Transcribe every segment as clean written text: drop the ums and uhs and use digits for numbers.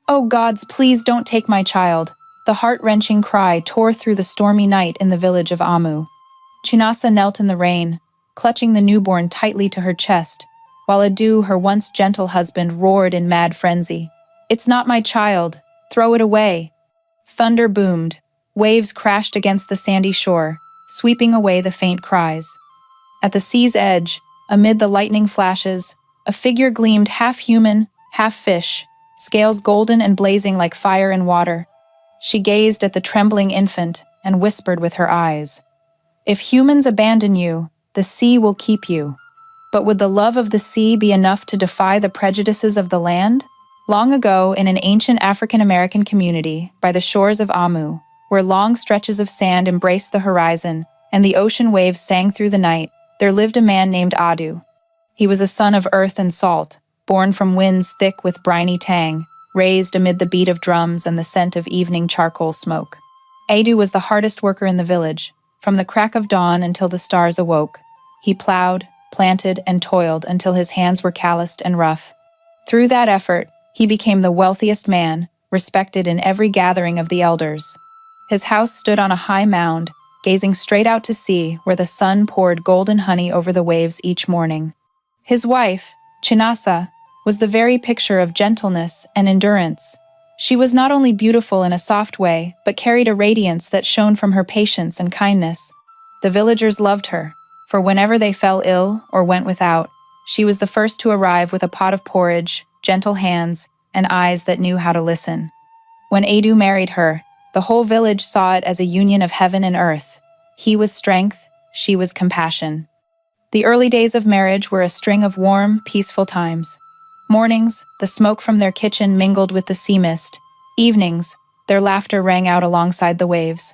"Oh gods, please don't take my child." The heart-wrenching cry tore through the stormy night in the village of Amu. Chinasa knelt in the rain, clutching the newborn tightly to her chest, while Adu, her once gentle husband, roared in mad frenzy. "It's not my child. Throw it away." Thunder boomed. Waves crashed against the sandy shore, sweeping away the faint cries. At the sea's edge, amid the lightning flashes, a figure gleamed half human, half fish, scales golden and blazing like fire and water. She gazed at the trembling infant and whispered with her eyes, "If humans abandon you, the sea will keep you." But would the love of the sea be enough to defy the prejudices of the land? Long ago, in an ancient African-American community by the shores of Amu, where long stretches of sand embraced the horizon and the ocean waves sang through the night, there lived a man named Adu. He was a son of earth and salt, born from winds thick with briny tang, raised amid the beat of drums and the scent of evening charcoal smoke. Adu was the hardest worker in the village, from the crack of dawn until the stars awoke. He plowed, planted, and toiled until his hands were calloused and rough. Through that effort, he became the wealthiest man, respected in every gathering of the elders. His house stood on a high mound, gazing straight out to sea where the sun poured golden honey over the waves each morning. His wife, Chinasa, was the very picture of gentleness and endurance. She was not only beautiful in a soft way, but carried a radiance that shone from her patience and kindness. The villagers loved her, for whenever they fell ill or went without, she was the first to arrive with a pot of porridge, gentle hands, and eyes that knew how to listen. When Adu married her, the whole village saw it as a union of heaven and earth. He was strength, she was compassion. The early days of marriage were a string of warm, peaceful times. Mornings, the smoke from their kitchen mingled with the sea mist. Evenings, their laughter rang out alongside the waves.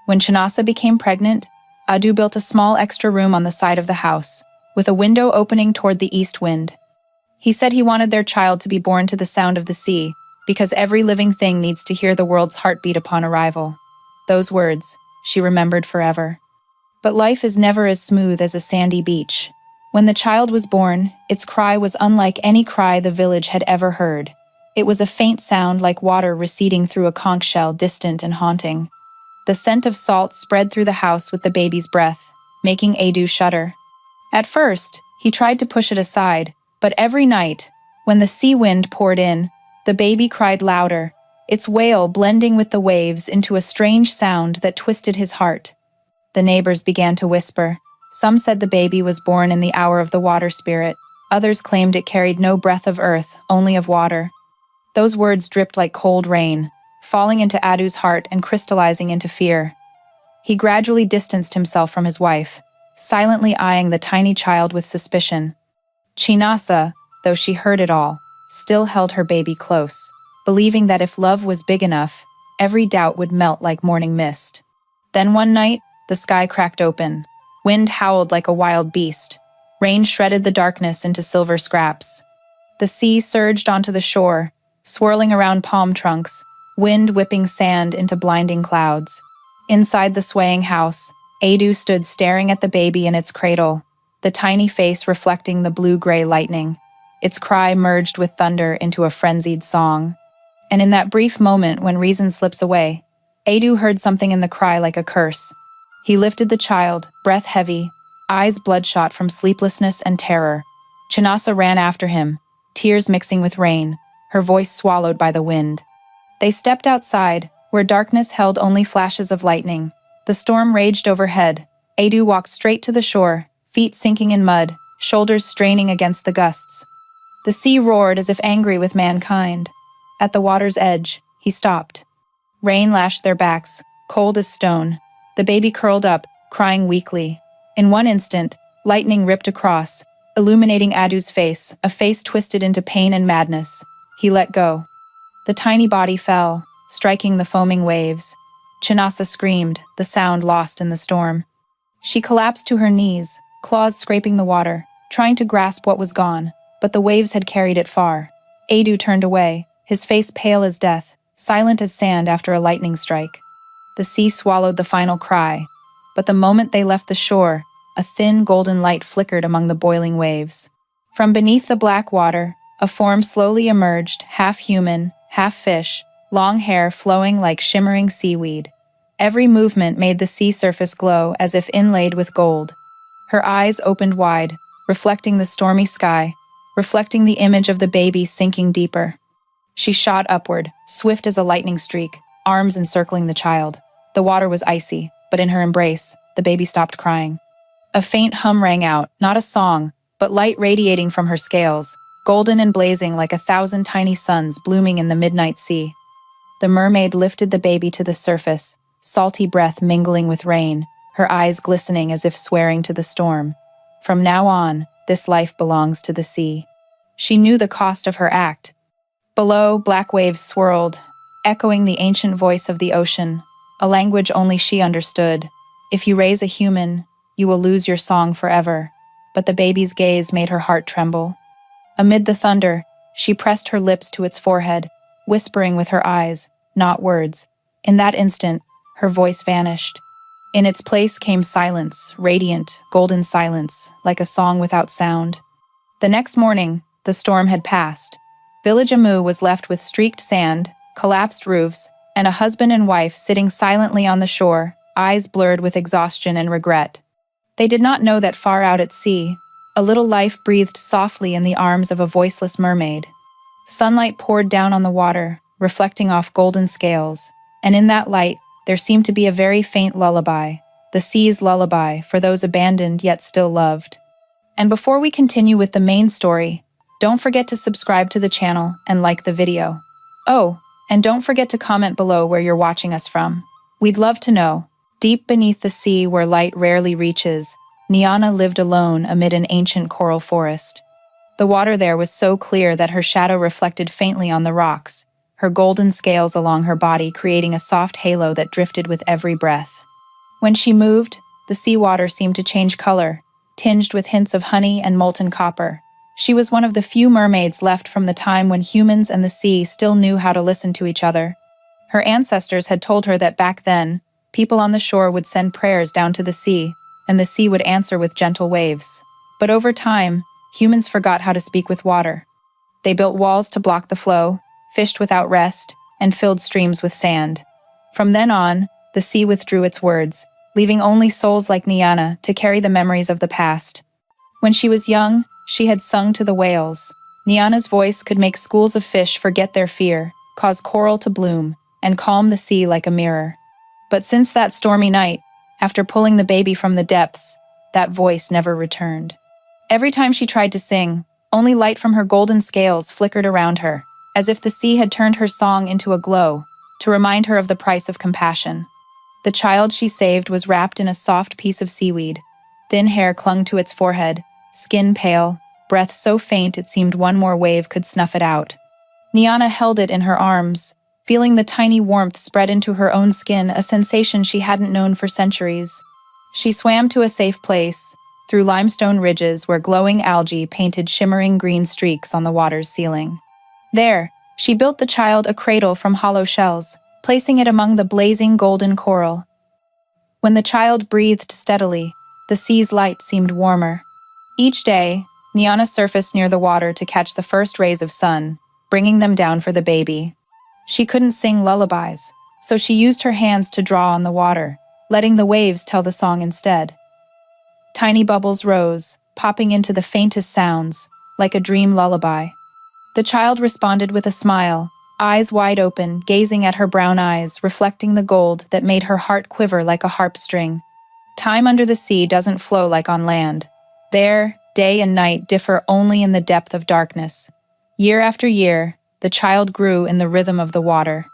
When Chinasa became pregnant, Adu built a small extra room on the side of the house, with a window opening toward the east wind. He said he wanted their child to be born to the sound of the sea, because every living thing needs to hear the world's heartbeat upon arrival. Those words, she remembered forever. But life is never as smooth as a sandy beach. When the child was born, its cry was unlike any cry the village had ever heard. It was a faint sound like water receding through a conch shell, distant and haunting. The scent of salt spread through the house with the baby's breath, making Adu shudder. At first, he tried to push it aside, but every night, when the sea wind poured in, the baby cried louder, its wail blending with the waves into a strange sound that twisted his heart. The neighbors began to whisper. Some said the baby was born in the hour of the water spirit. Others claimed it carried no breath of earth, only of water. Those words dripped like cold rain, falling into Adu's heart and crystallizing into fear. He gradually distanced himself from his wife, silently eyeing the tiny child with suspicion. Chinasa, though she heard it all, still held her baby close, believing that if love was big enough, every doubt would melt like morning mist. Then one night, the sky cracked open. Wind howled like a wild beast. Rain shredded the darkness into silver scraps. The sea surged onto the shore, swirling around palm trunks, wind whipping sand into blinding clouds. Inside the swaying house, Adu stood staring at the baby in its cradle, the tiny face reflecting the blue-gray lightning. Its cry merged with thunder into a frenzied song. And in that brief moment when reason slips away, Adu heard something in the cry like a curse. He lifted the child, breath heavy, eyes bloodshot from sleeplessness and terror. Chinasa ran after him, tears mixing with rain, her voice swallowed by the wind. They stepped outside, where darkness held only flashes of lightning. The storm raged overhead. Adu walked straight to the shore, feet sinking in mud, shoulders straining against the gusts. The sea roared as if angry with mankind. At the water's edge, he stopped. Rain lashed their backs, cold as stone. The baby curled up, crying weakly. In one instant, lightning ripped across, illuminating Adu's face, a face twisted into pain and madness. He let go. The tiny body fell, striking the foaming waves. Chinasa screamed, the sound lost in the storm. She collapsed to her knees, claws scraping the water, trying to grasp what was gone, but the waves had carried it far. Adu turned away, his face pale as death, silent as sand after a lightning strike. The sea swallowed the final cry, but the moment they left the shore, a thin golden light flickered among the boiling waves. From beneath the black water, a form slowly emerged, half human, half fish, long hair flowing like shimmering seaweed. Every movement made the sea surface glow as if inlaid with gold. Her eyes opened wide, reflecting the stormy sky, reflecting the image of the baby sinking deeper. She shot upward, swift as a lightning streak, arms encircling the child. The water was icy, but in her embrace, the baby stopped crying. A faint hum rang out, not a song, but light radiating from her scales, golden and blazing like 1,000 tiny suns blooming in the midnight sea. The mermaid lifted the baby to the surface, salty breath mingling with rain, her eyes glistening as if swearing to the storm. From now on, this life belongs to the sea. She knew the cost of her act. Below, black waves swirled, echoing the ancient voice of the ocean, a language only she understood. If you raise a human, you will lose your song forever. But the baby's gaze made her heart tremble. Amid the thunder, she pressed her lips to its forehead, whispering with her eyes, not words. In that instant, her voice vanished. In its place came silence, radiant, golden silence, like a song without sound. The next morning, the storm had passed. Village Amu was left with streaked sand, collapsed roofs, and a husband and wife sitting silently on the shore, eyes blurred with exhaustion and regret. They did not know that far out at sea, a little life breathed softly in the arms of a voiceless mermaid. Sunlight poured down on the water, reflecting off golden scales, and in that light, there seemed to be a very faint lullaby, the sea's lullaby for those abandoned yet still loved. And before we continue with the main story, don't forget to subscribe to the channel and like the video. Oh, and don't forget to comment below where you're watching us from. We'd love to know. Deep beneath the sea where light rarely reaches, Niana lived alone amid an ancient coral forest. The water there was so clear that her shadow reflected faintly on the rocks, her golden scales along her body creating a soft halo that drifted with every breath. When she moved, the seawater seemed to change color, tinged with hints of honey and molten copper. She was one of the few mermaids left from the time when humans and the sea still knew how to listen to each other. Her ancestors had told her that back then, people on the shore would send prayers down to the sea, and the sea would answer with gentle waves. But over time, humans forgot how to speak with water. They built walls to block the flow, fished without rest, and filled streams with sand. From then on, the sea withdrew its words, leaving only souls like Niana to carry the memories of the past. When she was young, she had sung to the whales. Niana's voice could make schools of fish forget their fear, cause coral to bloom, and calm the sea like a mirror. But since that stormy night, after pulling the baby from the depths, that voice never returned. Every time she tried to sing, only light from her golden scales flickered around her, as if the sea had turned her song into a glow, to remind her of the price of compassion. The child she saved was wrapped in a soft piece of seaweed. Thin hair clung to its forehead, skin pale, breath so faint it seemed one more wave could snuff it out. Niana held it in her arms, feeling the tiny warmth spread into her own skin, a sensation she hadn't known for centuries. She swam to a safe place, through limestone ridges where glowing algae painted shimmering green streaks on the water's ceiling. There, she built the child a cradle from hollow shells, placing it among the blazing golden coral. When the child breathed steadily, the sea's light seemed warmer. Each day, Niana surfaced near the water to catch the first rays of sun, bringing them down for the baby. She couldn't sing lullabies, so she used her hands to draw on the water, letting the waves tell the song instead. Tiny bubbles rose, popping into the faintest sounds, like a dream lullaby. The child responded with a smile, eyes wide open, gazing at her brown eyes, reflecting the gold that made her heart quiver like a harp string. Time under the sea doesn't flow like on land. There, day and night differ only in the depth of darkness. Year after year, the child grew in the rhythm of the water.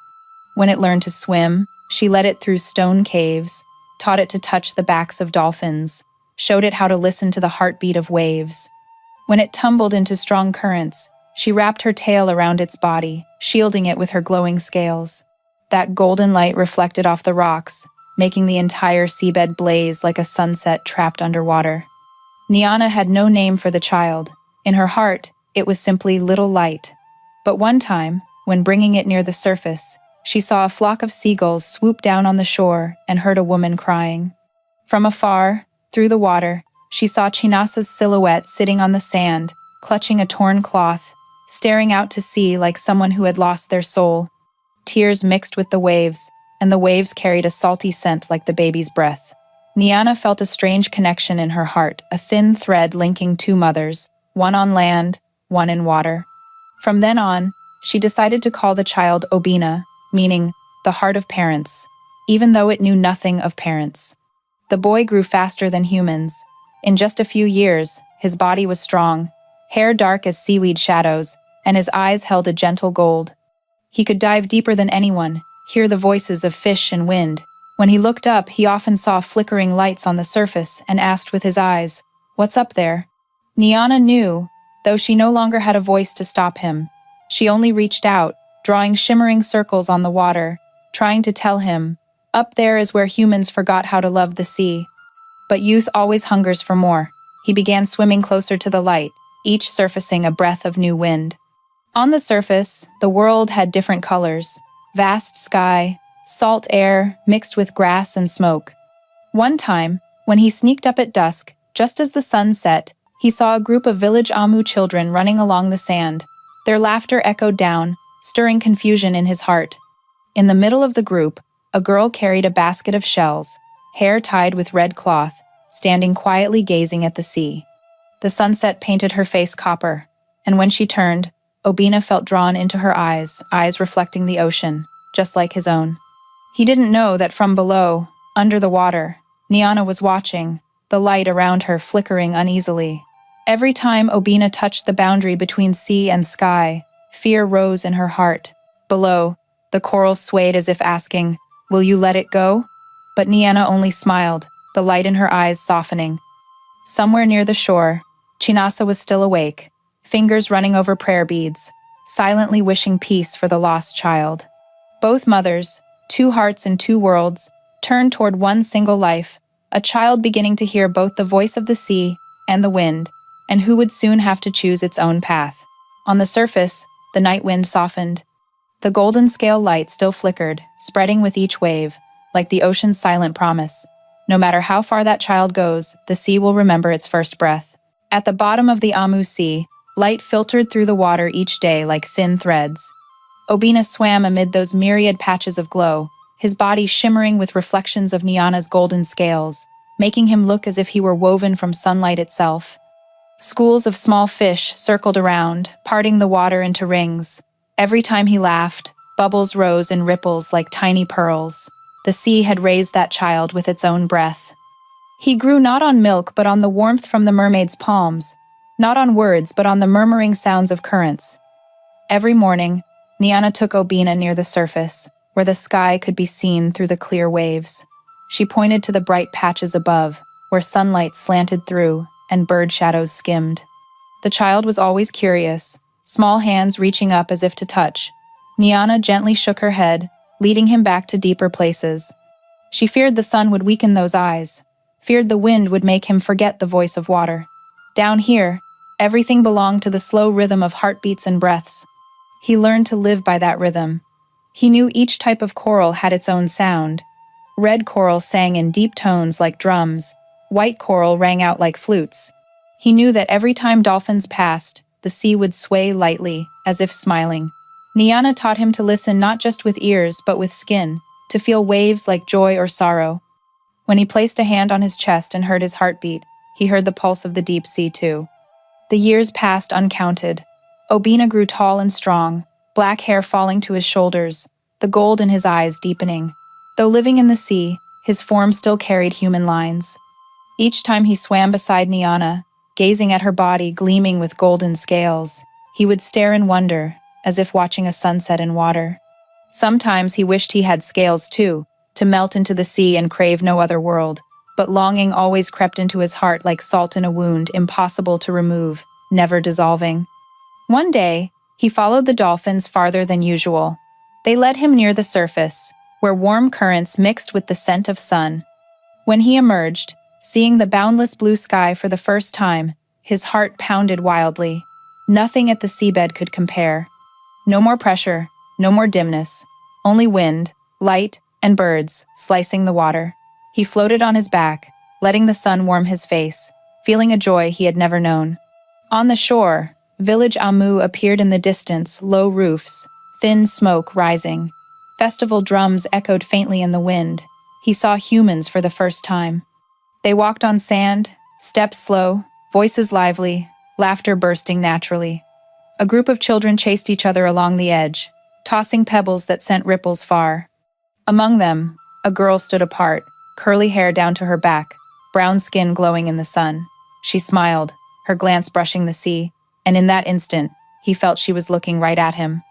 When it learned to swim, she led it through stone caves, taught it to touch the backs of dolphins, showed it how to listen to the heartbeat of waves. When it tumbled into strong currents, she wrapped her tail around its body, shielding it with her glowing scales. That golden light reflected off the rocks, making the entire seabed blaze like a sunset trapped underwater. Niana had no name for the child. In her heart, it was simply Little Light. But one time, when bringing it near the surface, she saw a flock of seagulls swoop down on the shore and heard a woman crying. From afar, through the water, she saw Chinasa's silhouette sitting on the sand, clutching a torn cloth, staring out to sea like someone who had lost their soul. Tears mixed with the waves, and the waves carried a salty scent like the baby's breath. Niana felt a strange connection in her heart, a thin thread linking two mothers, one on land, one in water. From then on, she decided to call the child Obina, meaning the heart of parents, even though it knew nothing of parents. The boy grew faster than humans. In just a few years, his body was strong, hair dark as seaweed shadows, and his eyes held a gentle gold. He could dive deeper than anyone, hear the voices of fish and wind. When he looked up, he often saw flickering lights on the surface and asked with his eyes, "What's up there?" Niana knew, though she no longer had a voice to stop him. She only reached out, drawing shimmering circles on the water, trying to tell him, up there is where humans forgot how to love the sea. But youth always hungers for more. He began swimming closer to the light, each surfacing a breath of new wind. On the surface, the world had different colors: vast sky, salt air mixed with grass and smoke. One time, when he sneaked up at dusk, just as the sun set, he saw a group of village Amu children running along the sand. Their laughter echoed down, stirring confusion in his heart. In the middle of the group, a girl carried a basket of shells, hair tied with red cloth, standing quietly gazing at the sea. The sunset painted her face copper, and when she turned, Obina felt drawn into her eyes reflecting the ocean, just like his own. He didn't know that from below, under the water, Niana was watching, the light around her flickering uneasily. Every time Obina touched the boundary between sea and sky, fear rose in her heart. Below, the coral swayed as if asking, "Will you let it go?" But Niana only smiled, the light in her eyes softening. Somewhere near the shore, Chinasa was still awake, fingers running over prayer beads, silently wishing peace for the lost child. Both mothers, two hearts in two worlds, turned toward one single life, a child beginning to hear both the voice of the sea and the wind, and who would soon have to choose its own path. On the surface, the night wind softened. The golden scale light still flickered, spreading with each wave, like the ocean's silent promise. No matter how far that child goes, the sea will remember its first breath. At the bottom of the Amu Sea, light filtered through the water each day like thin threads. Obina swam amid those myriad patches of glow, his body shimmering with reflections of Niana's golden scales, making him look as if he were woven from sunlight itself. Schools of small fish circled around, parting the water into rings. Every time he laughed, bubbles rose in ripples like tiny pearls. The sea had raised that child with its own breath. He grew not on milk but on the warmth from the mermaid's palms, not on words but on the murmuring sounds of currents. Every morning, Niana took Obina near the surface, where the sky could be seen through the clear waves. She pointed to the bright patches above, where sunlight slanted through and bird shadows skimmed. The child was always curious, small hands reaching up as if to touch. Niana gently shook her head, leading him back to deeper places. She feared the sun would weaken those eyes, feared the wind would make him forget the voice of water. Down here, everything belonged to the slow rhythm of heartbeats and breaths. He learned to live by that rhythm. He knew each type of coral had its own sound. Red coral sang in deep tones like drums. White coral rang out like flutes. He knew that every time dolphins passed, the sea would sway lightly, as if smiling. Niana taught him to listen not just with ears but with skin, to feel waves like joy or sorrow. When he placed a hand on his chest and heard his heartbeat, he heard the pulse of the deep sea too. The years passed uncounted. Obina grew tall and strong, black hair falling to his shoulders, the gold in his eyes deepening. Though living in the sea, his form still carried human lines. Each time he swam beside Niana, gazing at her body gleaming with golden scales, he would stare in wonder, as if watching a sunset in water. Sometimes he wished he had scales too, to melt into the sea and crave no other world, but longing always crept into his heart like salt in a wound, impossible to remove, never dissolving. One day, he followed the dolphins farther than usual. They led him near the surface, where warm currents mixed with the scent of sun. When he emerged, seeing the boundless blue sky for the first time, his heart pounded wildly. Nothing at the seabed could compare. No more pressure, no more dimness, only wind, light, and birds slicing the water. He floated on his back, letting the sun warm his face, feeling a joy he had never known. On the shore, Village Amu appeared in the distance, low roofs, thin smoke rising. Festival drums echoed faintly in the wind. He saw humans for the first time. They walked on sand, steps slow, voices lively, laughter bursting naturally. A group of children chased each other along the edge, tossing pebbles that sent ripples far. Among them, a girl stood apart, curly hair down to her back, brown skin glowing in the sun. She smiled, her glance brushing the sea, and in that instant, he felt she was looking right at him.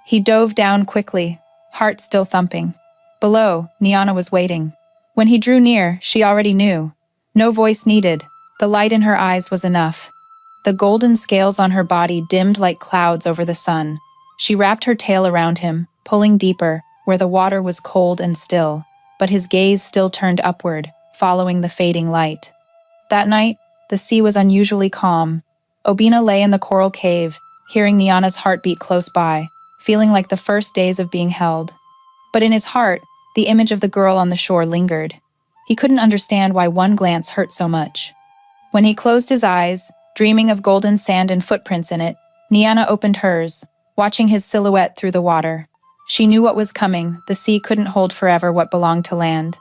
He dove down quickly, heart still thumping. Below, Niana was waiting. When he drew near, she already knew. No voice needed. The light in her eyes was enough. The golden scales on her body dimmed like clouds over the sun. She wrapped her tail around him, pulling deeper, where the water was cold and still, but his gaze still turned upward, following the fading light. That night, the sea was unusually calm. Obina lay in the coral cave, hearing Niana's heartbeat close by, feeling like the first days of being held. But in his heart, the image of the girl on the shore lingered. He couldn't understand why one glance hurt so much. When he closed his eyes, dreaming of golden sand and footprints in it, Niana opened hers, watching his silhouette through the water. She knew what was coming. The sea couldn't hold forever what belonged to land.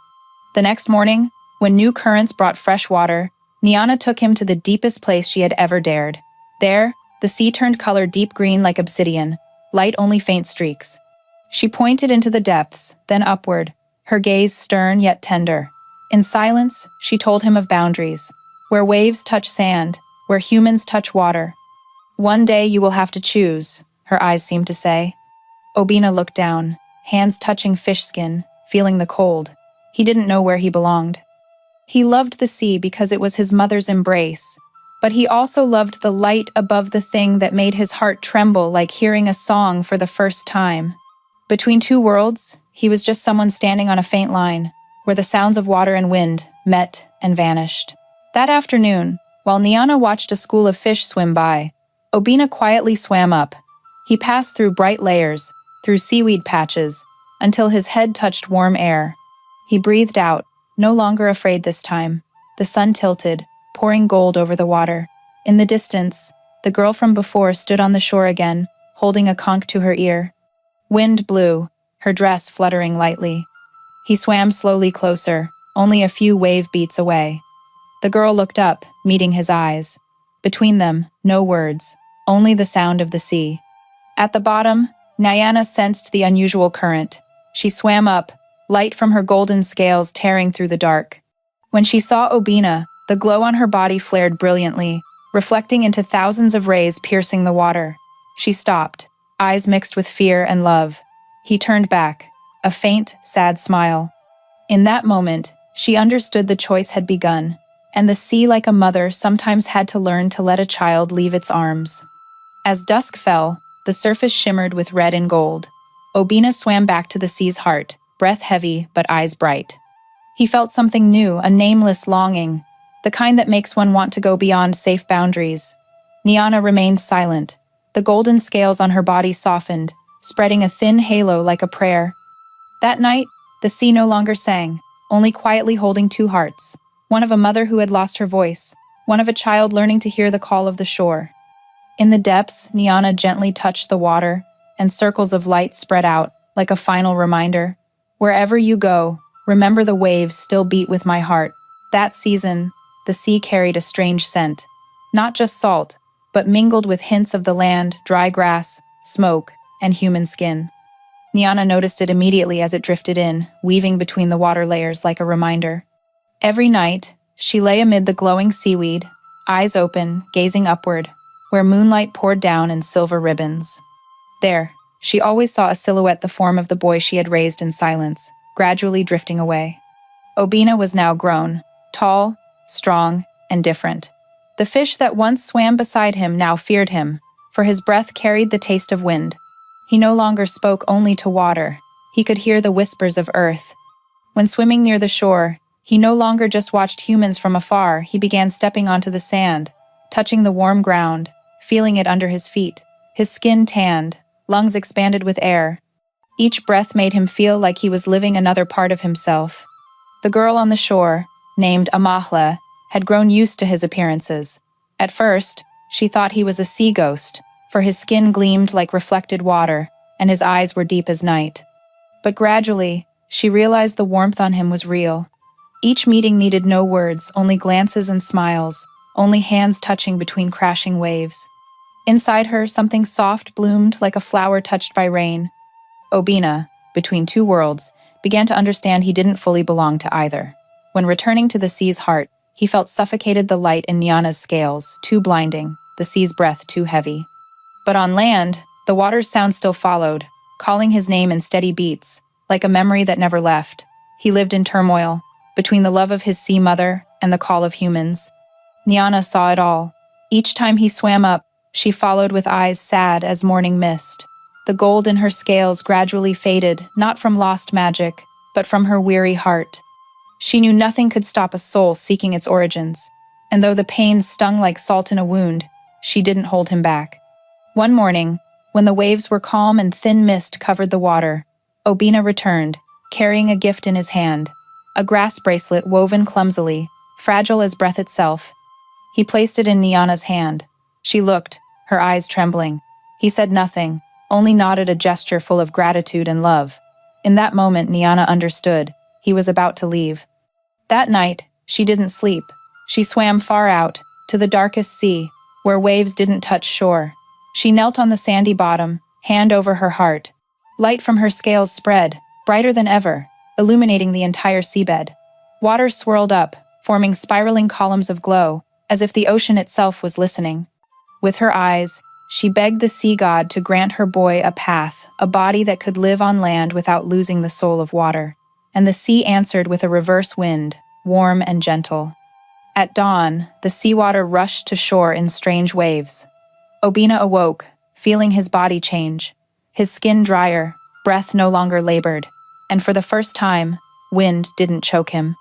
The next morning, when new currents brought fresh water, Niana took him to the deepest place she had ever dared. There, the sea turned color deep green like obsidian, light only faint streaks. She pointed into the depths, then upward, her gaze stern yet tender. In silence, she told him of boundaries, where waves touch sand, where humans touch water. One day you will have to choose, her eyes seemed to say. Obina looked down, hands touching fish skin, feeling the cold. He didn't know where he belonged. He loved the sea because it was his mother's embrace, but he also loved the light above the thing that made his heart tremble like hearing a song for the first time. Between two worlds, he was just someone standing on a faint line, where the sounds of water and wind met and vanished. That afternoon, while Niana watched a school of fish swim by, Obina quietly swam up. He passed through bright layers, through seaweed patches, until his head touched warm air. He breathed out, no longer afraid this time. The sun tilted, pouring gold over the water. In the distance, the girl from before stood on the shore again, holding a conch to her ear. Wind blew, her dress fluttering lightly. He swam slowly closer, only a few wave beats away. The girl looked up, meeting his eyes. Between them, no words, only the sound of the sea. At the bottom, Niana sensed the unusual current. She swam up, light from her golden scales tearing through the dark. When she saw Obina, the glow on her body flared brilliantly, reflecting into thousands of rays piercing the water. She stopped, eyes mixed with fear and love. He turned back, a faint, sad smile. In that moment, she understood the choice had begun, and the sea, like a mother, sometimes had to learn to let a child leave its arms. As dusk fell, the surface shimmered with red and gold. Obina swam back to the sea's heart, breath heavy but eyes bright. He felt something new, a nameless longing, the kind that makes one want to go beyond safe boundaries. Niana remained silent. The golden scales on her body softened, spreading a thin halo like a prayer. That night, the sea no longer sang, only quietly holding two hearts, one of a mother who had lost her voice, one of a child learning to hear the call of the shore. In the depths, Niana gently touched the water, and circles of light spread out, like a final reminder. Wherever you go, remember the waves still beat with my heart. That season, the sea carried a strange scent. Not just salt, but mingled with hints of the land, dry grass, smoke, and human skin. Niana noticed it immediately as it drifted in, weaving between the water layers like a reminder. Every night, she lay amid the glowing seaweed, eyes open, gazing upward, where moonlight poured down in silver ribbons. There, she always saw a silhouette, the form of the boy she had raised in silence, gradually drifting away. Obina was now grown, tall, strong, and different. The fish that once swam beside him now feared him, for his breath carried the taste of wind. He no longer spoke only to water. He could hear the whispers of earth. When swimming near the shore, he no longer just watched humans from afar. He began stepping onto the sand, touching the warm ground, feeling it under his feet. His skin tanned, lungs expanded with air. Each breath made him feel like he was living another part of himself. The girl on the shore, named Amahle, had grown used to his appearances. At first, She thought he was a sea ghost, for his skin gleamed like reflected water, and his eyes were deep as night. But gradually, she realized the warmth on him was real. Each meeting needed no words, only glances and smiles, only hands touching between crashing waves. Inside her, something soft bloomed like a flower touched by rain. Obina, between two worlds, began to understand he didn't fully belong to either. When returning to the sea's heart, he felt suffocated the light in Nyana's scales, too blinding, the sea's breath too heavy. But on land, the water's sound still followed, calling his name in steady beats, like a memory that never left. He lived in turmoil, between the love of his sea mother and the call of humans. Nyana saw it all. Each time he swam up, she followed with eyes sad as morning mist. The gold in her scales gradually faded, not from lost magic, but from her weary heart. She knew nothing could stop a soul seeking its origins, and though the pain stung like salt in a wound, she didn't hold him back. One morning, when the waves were calm and thin mist covered the water, Obina returned, carrying a gift in his hand, a grass bracelet woven clumsily, fragile as breath itself. He placed it in Nyana's hand. She looked, her eyes trembling. He said nothing, only nodded a gesture full of gratitude and love. In that moment, Nyana understood. He was about to leave. That night, she didn't sleep. She swam far out, to the darkest sea, where waves didn't touch shore. She knelt on the sandy bottom, hand over her heart. Light from her scales spread, brighter than ever, illuminating the entire seabed. Water swirled up, forming spiraling columns of glow, as if the ocean itself was listening. With her eyes, she begged the sea god to grant her boy a path, a body that could live on land without losing the soul of water. And the sea answered with a reverse wind, warm and gentle. At dawn, the seawater rushed to shore in strange waves. Obina awoke, feeling his body change. His skin drier, breath no longer labored, and for the first time, wind didn't choke him.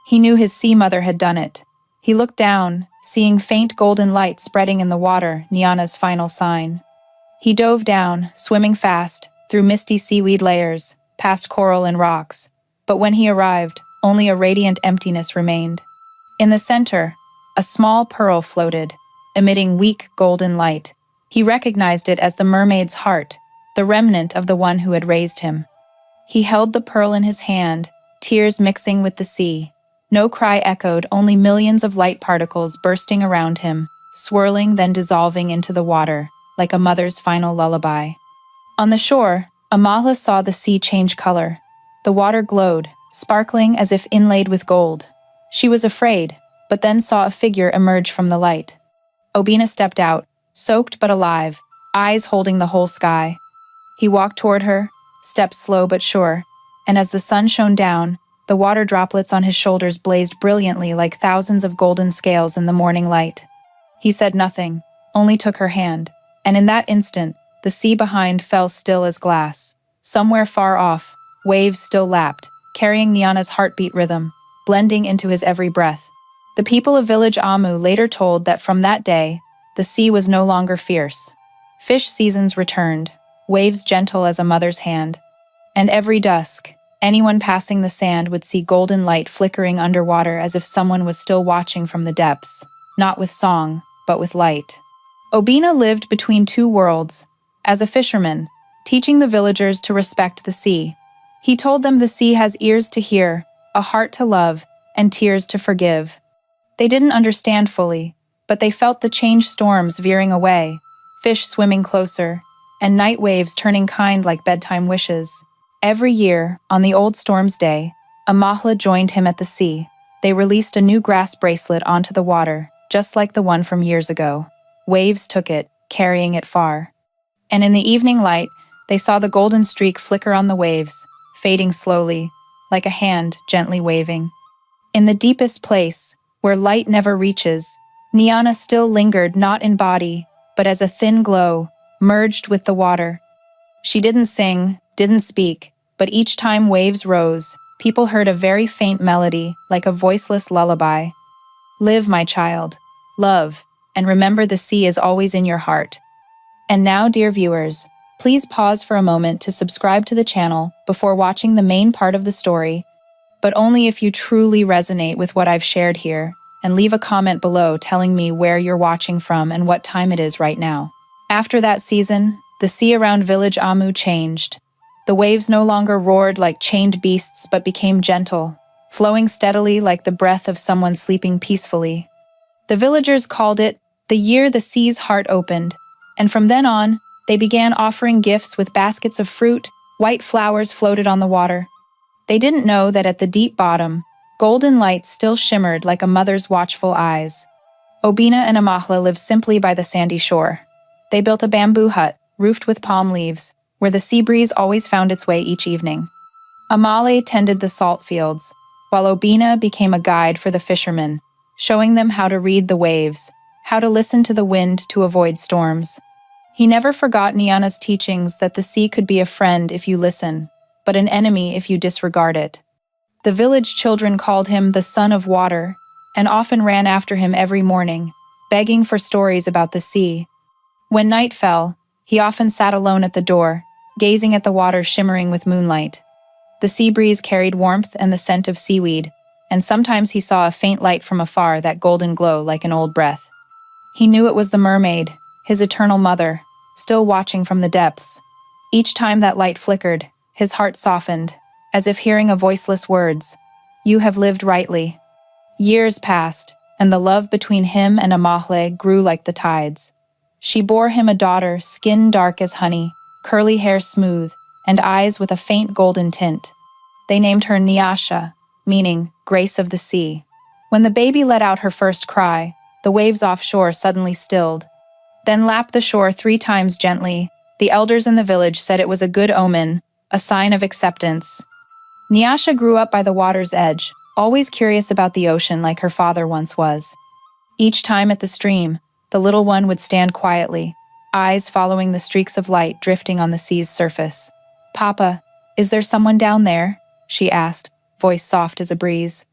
He knew his sea mother had done it. He looked down, seeing faint golden light spreading in the water, Nyana's final sign. He dove down, swimming fast, through misty seaweed layers, past coral and rocks. But when he arrived, only a radiant emptiness remained. In the center, a small pearl floated, emitting weak golden light. He recognized it as the mermaid's heart, the remnant of the one who had raised him. He held the pearl in his hand, tears mixing with the sea. No cry echoed, only millions of light particles bursting around him, swirling then dissolving into the water, like a mother's final lullaby. On the shore, Amala saw the sea change color. The water glowed, sparkling as if inlaid with gold. She was afraid, but then saw a figure emerge from the light. Obina stepped out, soaked but alive, eyes holding the whole sky. He walked toward her, steps slow but sure, and as the sun shone down, the water droplets on his shoulders blazed brilliantly like thousands of golden scales in the morning light. He said nothing, only took her hand, and in that instant, the sea behind fell still as glass. Somewhere far off, waves still lapped, carrying Nyana's heartbeat rhythm, blending into his every breath. The people of village Amu later told that from that day, the sea was no longer fierce. Fish seasons returned, waves gentle as a mother's hand. And every dusk, anyone passing the sand would see golden light flickering underwater as if someone was still watching from the depths, not with song, but with light. Obina lived between two worlds, as a fisherman, teaching the villagers to respect the sea. He told them the sea has ears to hear, a heart to love, and tears to forgive. They didn't understand fully, but they felt the changed storms veering away, fish swimming closer, and night waves turning kind like bedtime wishes. Every year, on the old storm's day, a mahla joined him at the sea. They released a new grass bracelet onto the water, just like the one from years ago. Waves took it, carrying it far. And in the evening light, they saw the golden streak flicker on the waves, fading slowly, like a hand gently waving. In the deepest place, where light never reaches, Nyana still lingered not in body, but as a thin glow, merged with the water. She didn't sing, didn't speak, but each time waves rose, people heard a very faint melody, like a voiceless lullaby. Live, my child, love, and remember the sea is always in your heart. And now, dear viewers, please pause for a moment to subscribe to the channel before watching the main part of the story, but only if you truly resonate with what I've shared here. and leave a comment below telling me where you're watching from and what time it is right now. After that season, the sea around village Amu changed. The waves no longer roared like chained beasts but became gentle, flowing steadily like the breath of someone sleeping peacefully. The villagers called it the year the sea's heart opened, and from then on, they began offering gifts with baskets of fruit. White flowers floated on the water. They didn't know that at the deep bottom, golden light still shimmered like a mother's watchful eyes. Obina and Amahla lived simply by the sandy shore. They built a bamboo hut, roofed with palm leaves, where the sea breeze always found its way each evening. Amale tended the salt fields, while Obina became a guide for the fishermen, showing them how to read the waves, how to listen to the wind to avoid storms. He never forgot Niana's teachings that the sea could be a friend if you listen, but an enemy if you disregard it. The village children called him the Son of Water, and often ran after him every morning, begging for stories about the sea. When night fell, he often sat alone at the door, gazing at the water shimmering with moonlight. The sea breeze carried warmth and the scent of seaweed, and sometimes he saw a faint light from afar, that golden glow like an old breath. He knew it was the mermaid, his eternal mother, still watching from the depths. Each time that light flickered, his heart softened, as if hearing a voiceless words, "You have lived rightly." Years passed, and the love between him and Amahle grew like the tides. She bore him a daughter, skin dark as honey, curly hair smooth, and eyes with a faint golden tint. They named her Nyasha, meaning grace of the sea. When the baby let out her first cry, the waves offshore suddenly stilled, then lapped the shore 3 times gently. The elders in the village said it was a good omen, a sign of acceptance. Nyasha grew up by the water's edge, always curious about the ocean like her father once was. Each time at the stream, the little one would stand quietly, eyes following the streaks of light drifting on the sea's surface. "Papa, is there someone down there?" she asked, voice soft as a breeze.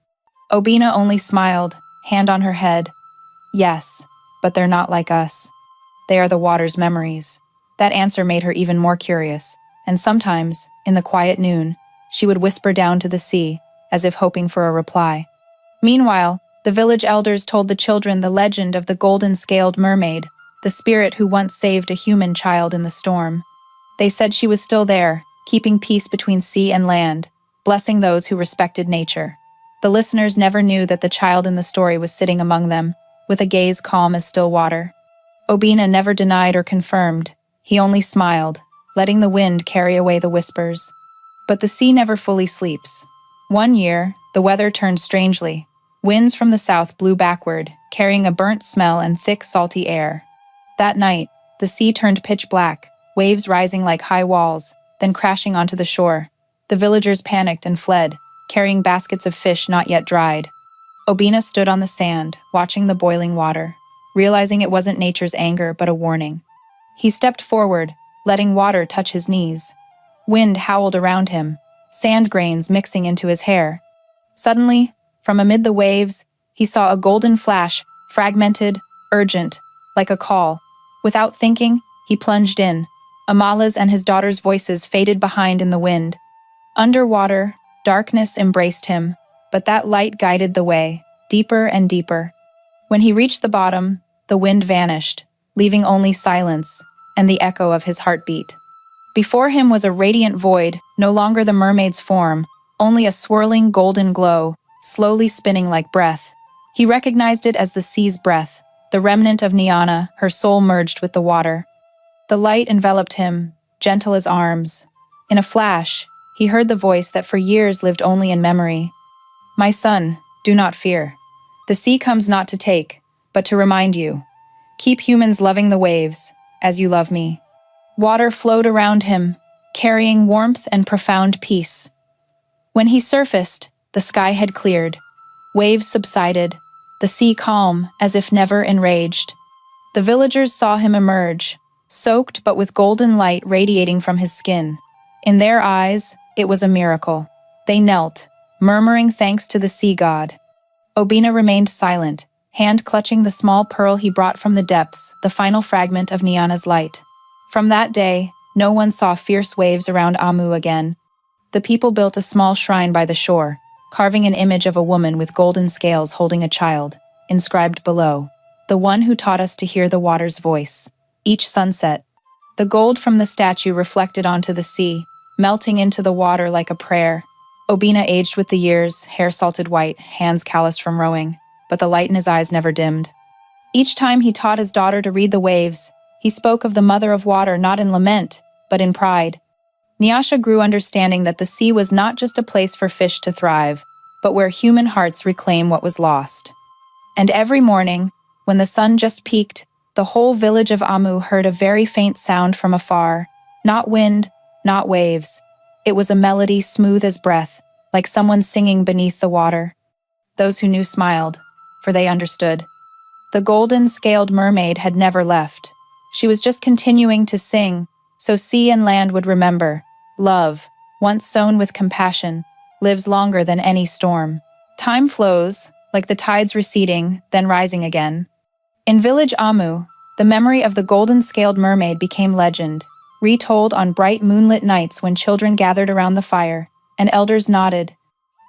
Obina only smiled, hand on her head. "Yes, but they're not like us. They are the water's memories." That answer made her even more curious, and sometimes, in the quiet noon, she would whisper down to the sea, as if hoping for a reply. Meanwhile, the village elders told the children the legend of the golden-scaled mermaid, the spirit who once saved a human child in the storm. They said she was still there, keeping peace between sea and land, blessing those who respected nature. The listeners never knew that the child in the story was sitting among them, with a gaze calm as still water. Obina never denied or confirmed. He only smiled, letting the wind carry away the whispers. But the sea never fully sleeps. One year, the weather turned strangely. Winds from the south blew backward, carrying a burnt smell and thick, salty air. That night, the sea turned pitch black, waves rising like high walls, then crashing onto the shore. The villagers panicked and fled, carrying baskets of fish not yet dried. Obina stood on the sand, watching the boiling water, realizing it wasn't nature's anger but a warning. He stepped forward, letting water touch his knees. Wind howled around him, sand grains mixing into his hair. Suddenly, from amid the waves, he saw a golden flash, fragmented, urgent, like a call. Without thinking, he plunged in. Amala's and his daughter's voices faded behind in the wind. Underwater, darkness embraced him, but that light guided the way, deeper and deeper. When he reached the bottom, the wind vanished, leaving only silence and the echo of his heartbeat. Before him was a radiant void, no longer the mermaid's form, only a swirling golden glow, slowly spinning like breath. He recognized it as the sea's breath, the remnant of Niana, her soul merged with the water. The light enveloped him, gentle as arms. In a flash, he heard the voice that for years lived only in memory. "My son, do not fear. The sea comes not to take, but to remind you. Keep humans loving the waves, as you love me." Water flowed around him, carrying warmth and profound peace. When he surfaced, the sky had cleared. Waves subsided, the sea calm, as if never enraged. The villagers saw him emerge, soaked but with golden light radiating from his skin. In their eyes, it was a miracle. They knelt, murmuring thanks to the sea god. Obina remained silent, hand clutching the small pearl he brought from the depths, the final fragment of Niana's light. From that day, no one saw fierce waves around Amu again. The people built a small shrine by the shore, carving an image of a woman with golden scales holding a child. inscribed below, "The one who taught us to hear the water's voice." Each sunset, the gold from the statue reflected onto the sea, melting into the water like a prayer. Obina aged with the years, hair salted white, hands calloused from rowing, but the light in his eyes never dimmed. Each time he taught his daughter to read the waves, he spoke of the mother of water not in lament, but in pride. Nyasha grew understanding that the sea was not just a place for fish to thrive, but where human hearts reclaim what was lost. And every morning, when the sun just peaked, the whole village of Amu heard a very faint sound from afar. Not wind, not waves. It was a melody smooth as breath, like someone singing beneath the water. Those who knew smiled, for they understood. The golden-scaled mermaid had never left. She was just continuing to sing, so sea and land would remember. Love, once sown with compassion, lives longer than any storm. Time flows, like the tides receding, then rising again. In village Amu, the memory of the golden-scaled mermaid became legend, retold on bright moonlit nights when children gathered around the fire, and elders nodded.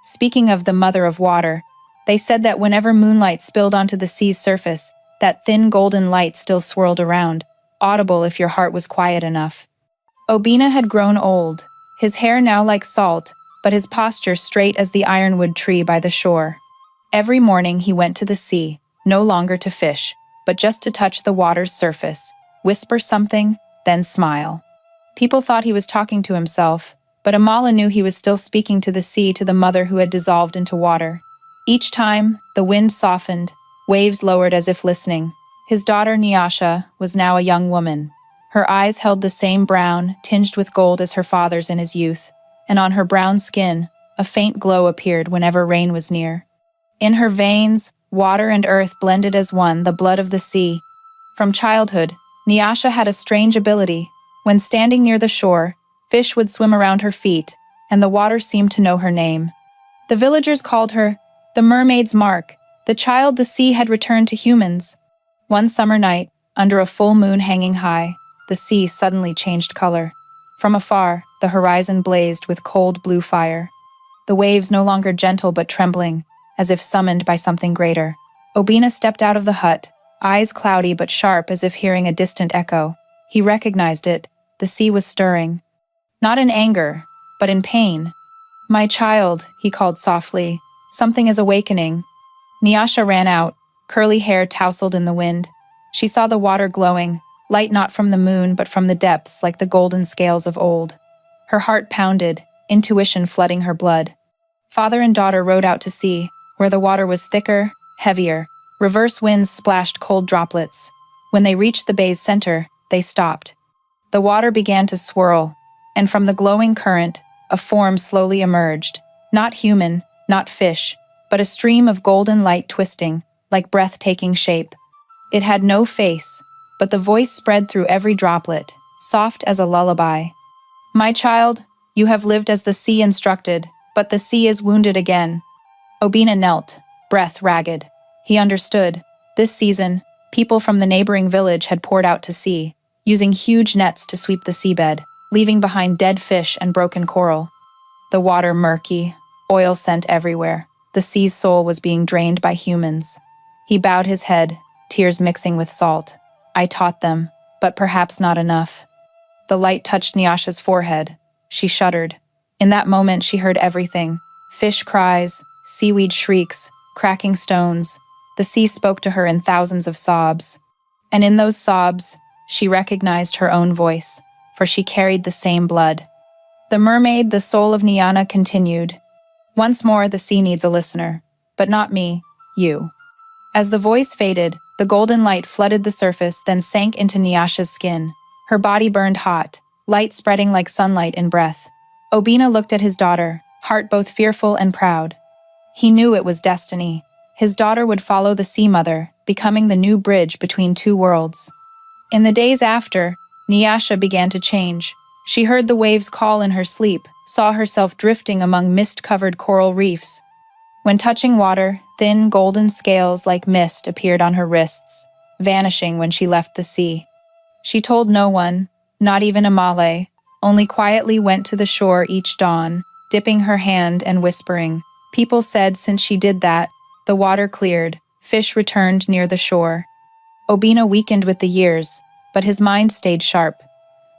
Speaking of the mother of water, they said that whenever moonlight spilled onto the sea's surface, that thin golden light still swirled around, audible if your heart was quiet enough. Obina had grown old, his hair now like salt, but his posture straight as the ironwood tree by the shore. Every morning he went to the sea, no longer to fish, but just to touch the water's surface, whisper something, then smile. People thought he was talking to himself, but Amala knew he was still speaking to the sea, to the mother who had dissolved into water. Each time, the wind softened, waves lowered as if listening. His daughter Nyasha was now a young woman. Her eyes held the same brown, tinged with gold as her father's in his youth, and on her brown skin, a faint glow appeared whenever rain was near. In her veins, water and earth blended as one, the blood of the sea. From childhood, Nyasha had a strange ability. When standing near the shore, fish would swim around her feet, and the water seemed to know her name. The villagers called her the mermaid's mark, the child the sea had returned to humans. One summer night, under a full moon hanging high, the sea suddenly changed color. From afar, the horizon blazed with cold blue fire. The waves no longer gentle but trembling, as if summoned by something greater. Obina stepped out of the hut, eyes cloudy but sharp as if hearing a distant echo. He recognized it. The sea was stirring. Not in anger, but in pain. "My child," he called softly, "something is awakening." Nyasha ran out, curly hair tousled in the wind. She saw the water glowing, light not from the moon but from the depths like the golden scales of old. Her heart pounded, intuition flooding her blood. Father and daughter rowed out to sea, where the water was thicker, heavier. Reverse winds splashed cold droplets. When they reached the bay's center, they stopped. The water began to swirl, and from the glowing current, a form slowly emerged. Not human, not fish, but a stream of golden light twisting, like breathtaking shape. It had no face, but the voice spread through every droplet, soft as a lullaby. "My child, you have lived as the sea instructed, but the sea is wounded again." Obina knelt, breath ragged. He understood. This season, people from the neighboring village had poured out to sea, using huge nets to sweep the seabed, leaving behind dead fish and broken coral. The water murky, oil scent everywhere. The sea's soul was being drained by humans. He bowed his head, tears mixing with salt. "I taught them, but perhaps not enough." The light touched Nyasha's forehead. She shuddered. In that moment, she heard everything. Fish cries, seaweed shrieks, cracking stones. The sea spoke to her in thousands of sobs. And in those sobs, she recognized her own voice, for she carried the same blood. The mermaid, the soul of Nyana, continued. "Once more, the sea needs a listener, but not me, you." As the voice faded, the golden light flooded the surface, then sank into Nyasha's skin. Her body burned hot, light spreading like sunlight in breath. Obina looked at his daughter, heart both fearful and proud. He knew it was destiny. His daughter would follow the Sea Mother, becoming the new bridge between two worlds. In the days after, Nyasha began to change. She heard the waves call in her sleep, saw herself drifting among mist-covered coral reefs. When touching water, thin golden scales like mist appeared on her wrists, vanishing when she left the sea. She told no one, not even Amale, only quietly went to the shore each dawn, dipping her hand and whispering. People said since she did that, the water cleared, fish returned near the shore. Obina weakened with the years, but his mind stayed sharp.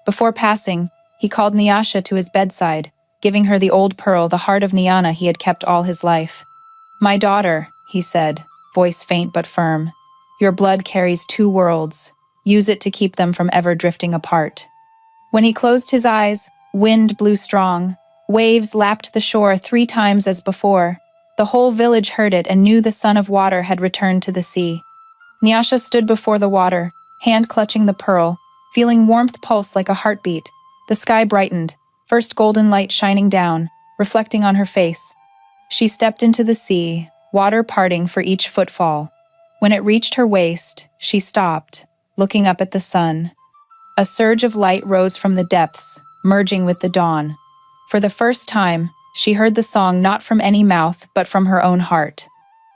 Before passing, he called Nyasha to his bedside, giving her the old pearl, the heart of Nyana he had kept all his life. "My daughter," he said, voice faint but firm, "your blood carries two worlds. Use it to keep them from ever drifting apart." When he closed his eyes, wind blew strong. Waves lapped the shore 3 times as before. The whole village heard it and knew the son of water had returned to the sea. Nyasha stood before the water, hand clutching the pearl, feeling warmth pulse like a heartbeat. The sky brightened, first golden light shining down, reflecting on her face. She stepped into the sea, water parting for each footfall. When it reached her waist, she stopped, looking up at the sun. A surge of light rose from the depths, merging with the dawn. For the first time, she heard the song not from any mouth but from her own heart.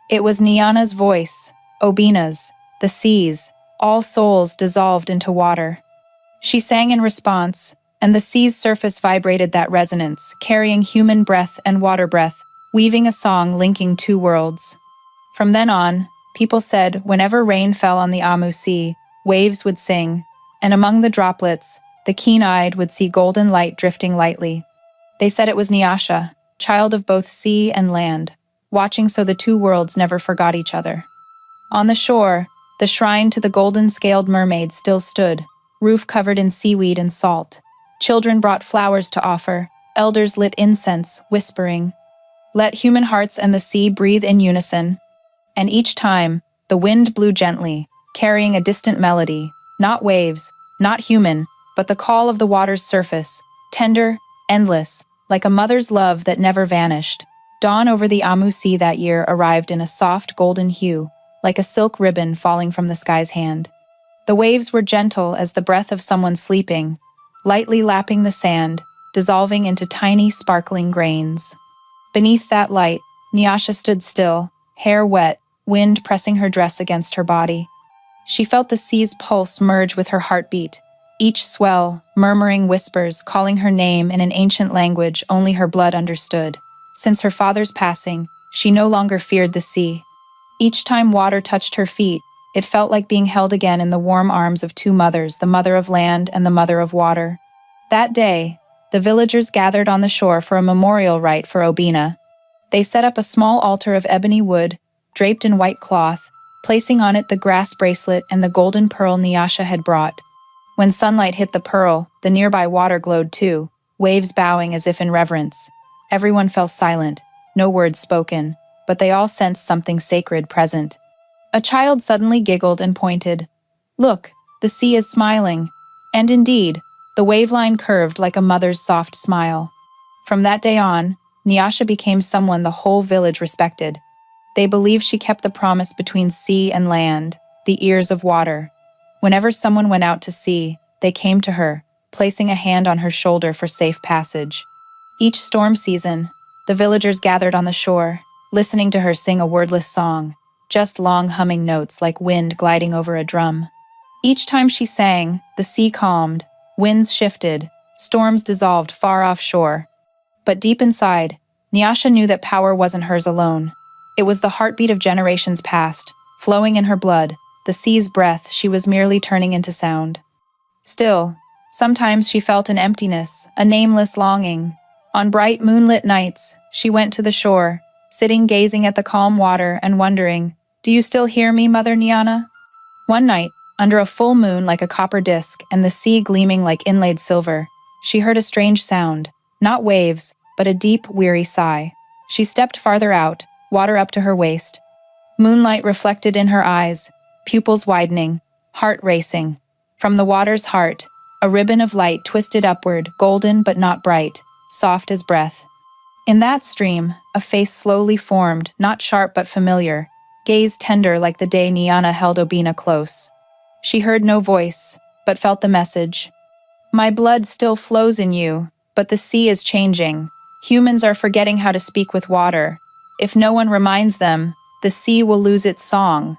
It was Nyana's voice, Obina's, the sea's, all souls dissolved into water. She sang in response, and the sea's surface vibrated that resonance, carrying human breath and water breath, weaving a song linking two worlds. From then on, people said whenever rain fell on the Amu Sea, waves would sing, and among the droplets, the keen-eyed would see golden light drifting lightly. They said it was Nyasha, child of both sea and land, watching so the two worlds never forgot each other. On the shore, the shrine to the golden-scaled mermaid still stood, roof covered in seaweed and salt. Children brought flowers to offer, elders lit incense, whispering, "Let human hearts and the sea breathe in unison." And each time, the wind blew gently, carrying a distant melody, not waves, not human, but the call of the water's surface, tender, endless, like a mother's love that never vanished. Dawn over the Amu Sea that year arrived in a soft golden hue, like a silk ribbon falling from the sky's hand. The waves were gentle as the breath of someone sleeping, lightly lapping the sand, dissolving into tiny, sparkling grains. Beneath that light, Nyasha stood still, hair wet, wind pressing her dress against her body. She felt the sea's pulse merge with her heartbeat, each swell, murmuring whispers, calling her name in an ancient language only her blood understood. Since her father's passing, she no longer feared the sea. Each time water touched her feet, it felt like being held again in the warm arms of two mothers, the mother of land and the mother of water. That day, the villagers gathered on the shore for a memorial rite for Obina. They set up a small altar of ebony wood, draped in white cloth, placing on it the grass bracelet and the golden pearl Nyasha had brought. When sunlight hit the pearl, the nearby water glowed too, waves bowing as if in reverence. Everyone fell silent, no words spoken, but they all sensed something sacred present. A child suddenly giggled and pointed. "Look, the sea is smiling." And indeed, the waveline curved like a mother's soft smile. From that day on, Nyasha became someone the whole village respected. They believed she kept the promise between sea and land, the ears of water. Whenever someone went out to sea, they came to her, placing a hand on her shoulder for safe passage. Each storm season, the villagers gathered on the shore, listening to her sing a wordless song, just long humming notes like wind gliding over a drum. Each time she sang, the sea calmed, winds shifted, storms dissolved far offshore. But deep inside, Nyasha knew that power wasn't hers alone. It was the heartbeat of generations past, flowing in her blood, the sea's breath she was merely turning into sound. Still, sometimes she felt an emptiness, a nameless longing. On bright moonlit nights, she went to the shore, sitting gazing at the calm water and wondering, "Do you still hear me, Mother Nyana?" One night, under a full moon like a copper disc and the sea gleaming like inlaid silver, she heard a strange sound, not waves, but a deep, weary sigh. She stepped farther out, water up to her waist. Moonlight reflected in her eyes, pupils widening, heart racing. From the water's heart, a ribbon of light twisted upward, golden but not bright, soft as breath. In that stream, a face slowly formed, not sharp but familiar, gaze tender like the day Nyana held Obina close. She heard no voice, but felt the message. "My blood still flows in you, but the sea is changing. Humans are forgetting how to speak with water. If no one reminds them, the sea will lose its song."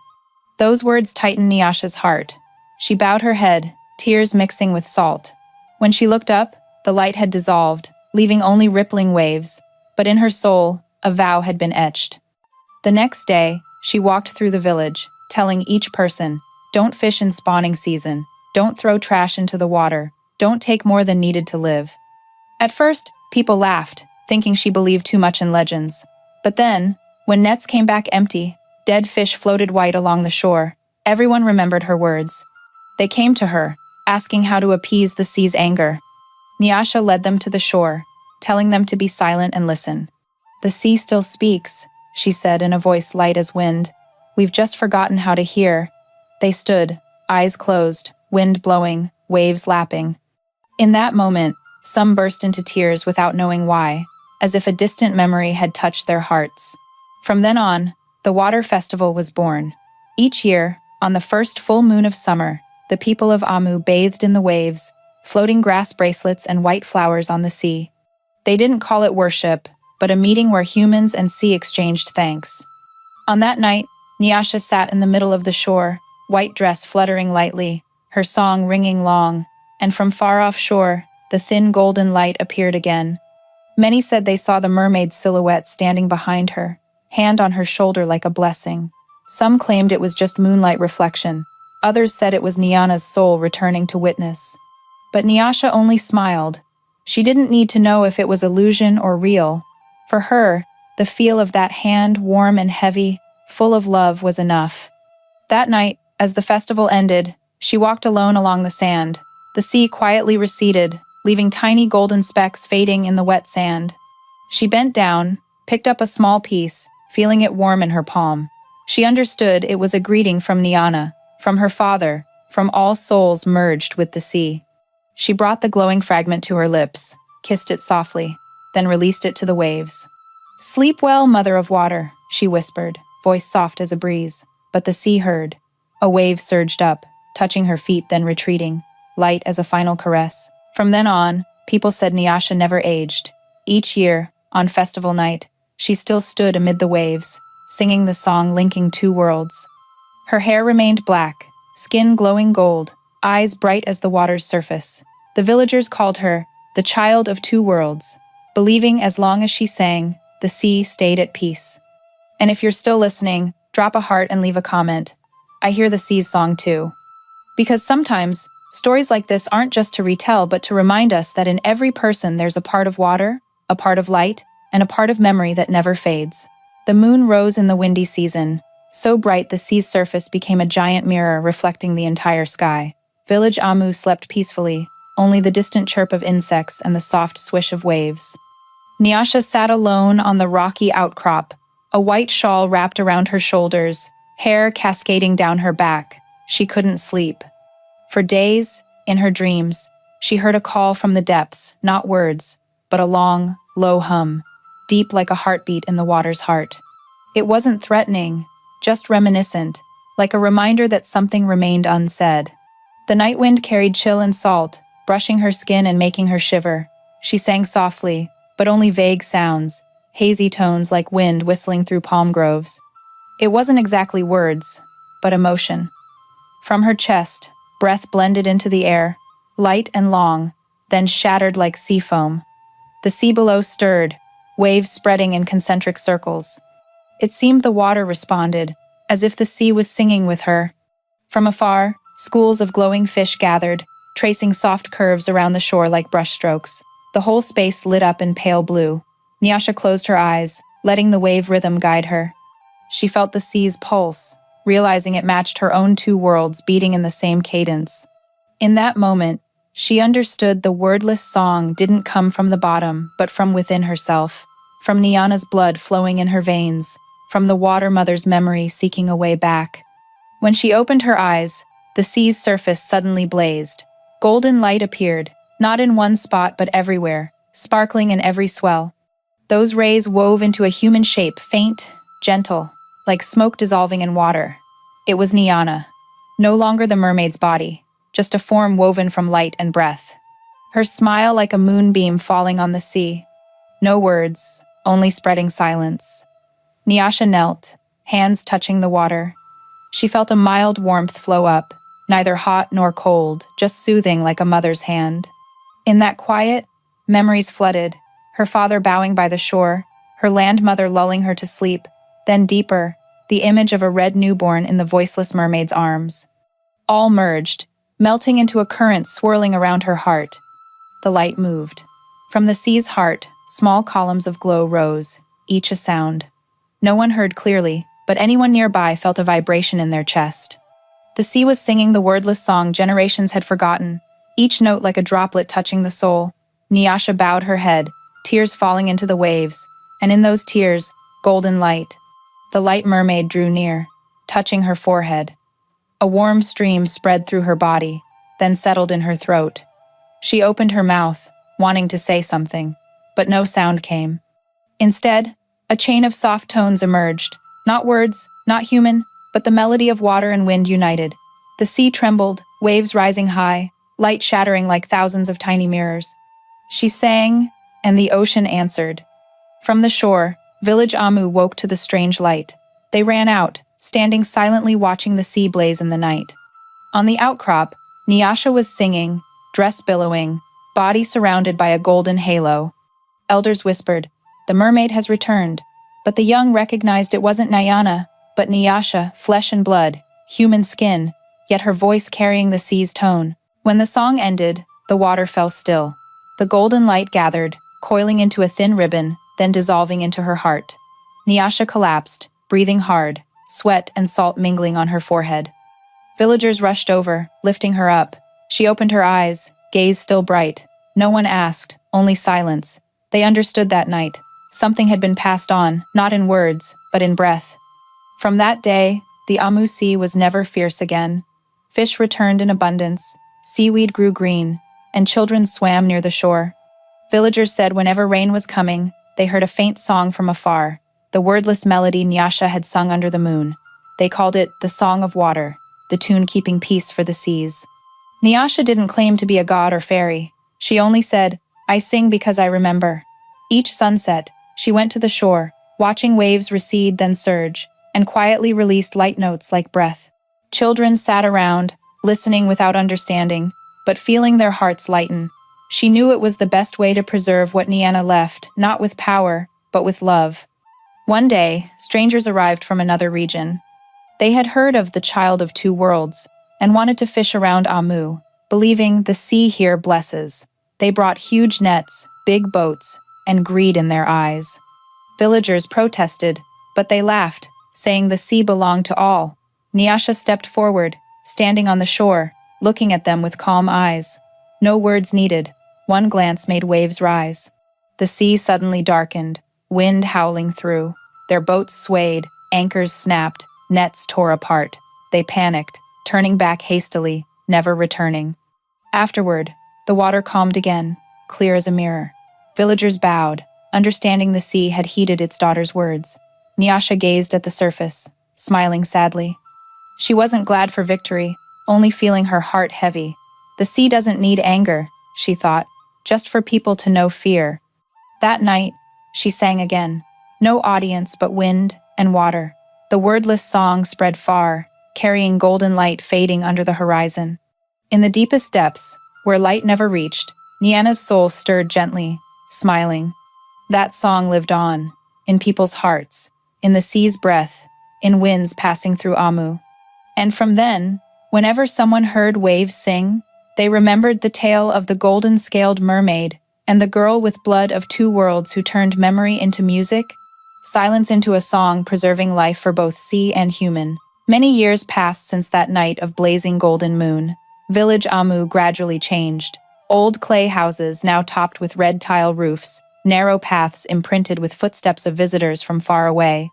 Those words tightened Nyasha's heart. She bowed her head, tears mixing with salt. When she looked up, the light had dissolved, leaving only rippling waves, but in her soul, a vow had been etched. The next day, She walked through the village, telling each person, "Don't fish in spawning season, don't throw trash into the water, don't take more than needed to live." At first, people laughed, thinking she believed too much in legends. But then, when nets came back empty, dead fish floated white along the shore, everyone remembered her words. They came to her, asking how to appease the sea's anger. Nyasha led them to the shore, telling them to be silent and listen. "The sea still speaks," she said in a voice light as wind. "We've just forgotten how to hear." They stood, eyes closed, wind blowing, waves lapping. In that moment, some burst into tears without knowing why, as if a distant memory had touched their hearts. From then on, the water festival was born. Each year, on the first full moon of summer, the people of Amu bathed in the waves, floating grass bracelets and white flowers on the sea. They didn't call it worship, but a meeting where humans and sea exchanged thanks. On that night, Nyasha sat in the middle of the shore, white dress fluttering lightly, her song ringing long, and from far off shore, the thin golden light appeared again. Many said they saw the mermaid's silhouette standing behind her, hand on her shoulder like a blessing. Some claimed it was just moonlight reflection. Others said it was Nyana's soul returning to witness. But Nyasha only smiled. She didn't need to know if it was illusion or real. For her, the feel of that hand, warm and heavy, full of love, was enough. That night, as the festival ended, she walked alone along the sand. The sea quietly receded, leaving tiny golden specks fading in the wet sand. She bent down, picked up a small piece, feeling it warm in her palm. She understood it was a greeting from Nyana, from her father, from all souls merged with the sea. She brought the glowing fragment to her lips, kissed it softly, then released it to the waves. "Sleep well, mother of water," she whispered, voice soft as a breeze. But the sea heard. A wave surged up, touching her feet then retreating, light as a final caress. From then on, people said Nyasha never aged. Each year, on festival night, she still stood amid the waves, singing the song linking two worlds. Her hair remained black, skin glowing gold, eyes bright as the water's surface. The villagers called her the child of two worlds, believing as long as she sang, the sea stayed at peace. And if you're still listening, drop a heart and leave a comment. I hear the sea's song too. Because sometimes, stories like this aren't just to retell, but to remind us that in every person there's a part of water, a part of light, and a part of memory that never fades. The moon rose in the windy season, so bright the sea's surface became a giant mirror reflecting the entire sky. Village Amu slept peacefully, only the distant chirp of insects and the soft swish of waves. Nyasha sat alone on the rocky outcrop, a white shawl wrapped around her shoulders, hair cascading down her back. She couldn't sleep. For days, in her dreams, she heard a call from the depths, not words, but a long, low hum, deep like a heartbeat in the water's heart. It wasn't threatening, just reminiscent, like a reminder that something remained unsaid. The night wind carried chill and salt, brushing her skin and making her shiver. She sang softly, but only vague sounds, hazy tones like wind whistling through palm groves. It wasn't exactly words, but emotion. From her chest, breath blended into the air, light and long, then shattered like sea foam. The sea below stirred, waves spreading in concentric circles. It seemed the water responded, as if the sea was singing with her. From afar, schools of glowing fish gathered, tracing soft curves around the shore like brushstrokes. The whole space lit up in pale blue. Nyasha closed her eyes, letting the wave rhythm guide her. She felt the sea's pulse, realizing it matched her own two worlds beating in the same cadence. In that moment, she understood the wordless song didn't come from the bottom, but from within herself, from Nyana's blood flowing in her veins, from the water mother's memory seeking a way back. When she opened her eyes, the sea's surface suddenly blazed. Golden light appeared, not in one spot but everywhere, sparkling in every swell. Those rays wove into a human shape, faint, gentle, like smoke dissolving in water. It was Nyana, no longer the mermaid's body, just a form woven from light and breath. Her smile like a moonbeam falling on the sea. No words, only spreading silence. Nyasha knelt, hands touching the water. She felt a mild warmth flow up, neither hot nor cold, just soothing like a mother's hand. In that quiet, memories flooded, her father bowing by the shore, her landmother lulling her to sleep, then deeper, the image of a red newborn in the voiceless mermaid's arms. All merged, melting into a current swirling around her heart. The light moved. From the sea's heart, small columns of glow rose, each a sound. No one heard clearly, but anyone nearby felt a vibration in their chest. The sea was singing the wordless song generations had forgotten, each note like a droplet touching the soul. Nyasha bowed her head, tears falling into the waves, and in those tears, golden light. The light mermaid drew near, touching her forehead. A warm stream spread through her body, then settled in her throat. She opened her mouth, wanting to say something, but no sound came. Instead, a chain of soft tones emerged, not words, not human, but the melody of water and wind united. The sea trembled, waves rising high, light shattering like thousands of tiny mirrors. She sang, and the ocean answered. From the shore, village Amu woke to the strange light. They ran out, standing silently watching the sea blaze in the night. On the outcrop, Nyasha was singing, dress billowing, body surrounded by a golden halo. Elders whispered, "The mermaid has returned," but the young recognized it wasn't Nyana, but Nyasha, flesh and blood, human skin, yet her voice carrying the sea's tone. When the song ended, the water fell still. The golden light gathered, coiling into a thin ribbon, then dissolving into her heart. Nyasha collapsed, breathing hard, sweat and salt mingling on her forehead. Villagers rushed over, lifting her up. She opened her eyes, gaze still bright. No one asked, only silence. They understood that night. Something had been passed on, not in words, but in breath. From that day, the Amu Sea was never fierce again. Fish returned in abundance, seaweed grew green, and children swam near the shore. Villagers said whenever rain was coming, they heard a faint song from afar, the wordless melody Nyasha had sung under the moon. They called it the Song of Water, the tune keeping peace for the seas. Nyasha didn't claim to be a god or fairy. She only said, "I sing because I remember." Each sunset, she went to the shore, watching waves recede then surge, and quietly released light notes like breath. Children sat around, listening without understanding, but feeling their hearts lighten. She knew it was the best way to preserve what Nyana left, not with power, but with love. One day, strangers arrived from another region. They had heard of the Child of Two Worlds and wanted to fish around Amu, believing the sea here blesses. They brought huge nets, big boats, and greed in their eyes. Villagers protested, but they laughed, saying the sea belonged to all. Nyasha stepped forward, standing on the shore, looking at them with calm eyes. No words needed. One glance made waves rise. The sea suddenly darkened, wind howling through. Their boats swayed, anchors snapped, nets tore apart. They panicked, turning back hastily, never returning. Afterward, the water calmed again, clear as a mirror. Villagers bowed, understanding the sea had heeded its daughter's words. Nyasha gazed at the surface, smiling sadly. She wasn't glad for victory, only feeling her heart heavy. The sea doesn't need anger, she thought, just for people to know fear. That night, she sang again. No audience but wind and water. The wordless song spread far, carrying golden light fading under the horizon. In the deepest depths, where light never reached, Nyana's soul stirred gently, smiling. That song lived on, in people's hearts, in the sea's breath, in winds passing through Amu. And from then, whenever someone heard waves sing, they remembered the tale of the golden-scaled mermaid and the girl with blood of two worlds who turned memory into music, silence into a song preserving life for both sea and human. Many years passed since that night of blazing golden moon. Village Amu gradually changed. Old clay houses now topped with red tile roofs, narrow paths imprinted with footsteps of visitors from far away,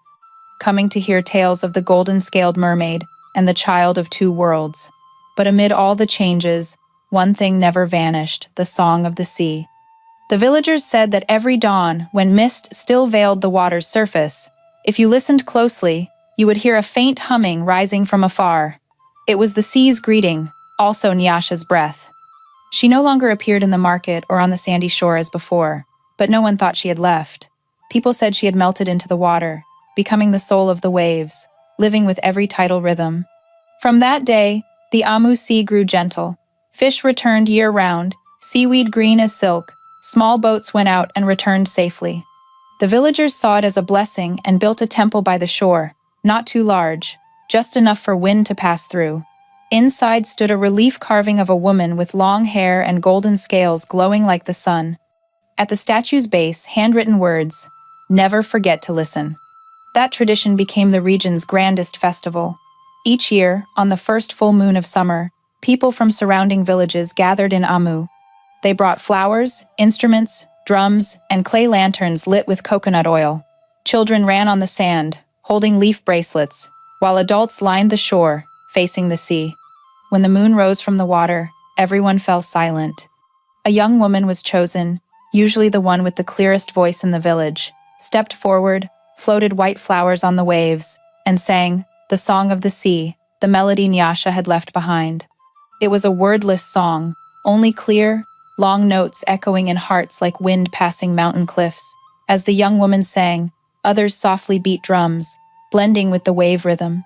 coming to hear tales of the golden-scaled mermaid and the Child of Two Worlds. But amid all the changes, one thing never vanished, the song of the sea. The villagers said that every dawn, when mist still veiled the water's surface, if you listened closely, you would hear a faint humming rising from afar. It was the sea's greeting, also Nyasha's breath. She no longer appeared in the market or on the sandy shore as before, but no one thought she had left. People said she had melted into the water, becoming the soul of the waves, living with every tidal rhythm. From that day, the Amu Sea grew gentle. Fish returned year-round, seaweed green as silk. Small boats went out and returned safely. The villagers saw it as a blessing and built a temple by the shore, not too large, just enough for wind to pass through. Inside stood a relief carving of a woman with long hair and golden scales glowing like the sun. At the statue's base, handwritten words, "Never forget to listen." That tradition became the region's grandest festival. Each year, on the first full moon of summer, people from surrounding villages gathered in Amu. They brought flowers, instruments, drums, and clay lanterns lit with coconut oil. Children ran on the sand, holding leaf bracelets, while adults lined the shore, facing the sea. When the moon rose from the water, everyone fell silent. A young woman was chosen, usually the one with the clearest voice in the village, stepped forward, floated white flowers on the waves, and sang the song of the sea, the melody Nyasha had left behind. It was a wordless song, only clear, long notes echoing in hearts like wind passing mountain cliffs. As the young woman sang, others softly beat drums, blending with the wave rhythm.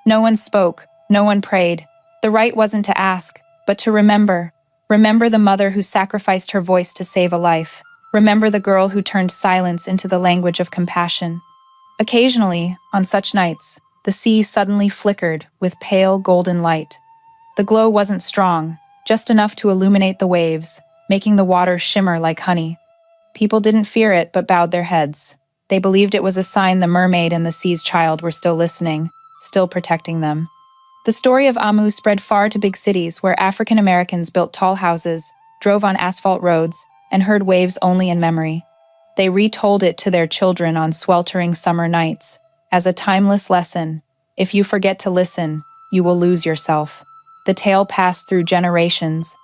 No one spoke, no one prayed. The rite wasn't to ask, but to remember. Remember the mother who sacrificed her voice to save a life. Remember the girl who turned silence into the language of compassion. Occasionally, on such nights, the sea suddenly flickered with pale golden light. The glow wasn't strong, just enough to illuminate the waves, making the water shimmer like honey. People didn't fear it but bowed their heads. They believed it was a sign the mermaid and the sea's child were still listening, still protecting them. The story of Amu spread far to big cities where African Americans built tall houses, drove on asphalt roads, and heard waves only in memory. They retold it to their children on sweltering summer nights, as a timeless lesson. If you forget to listen, you will lose yourself. The tale passed through generations,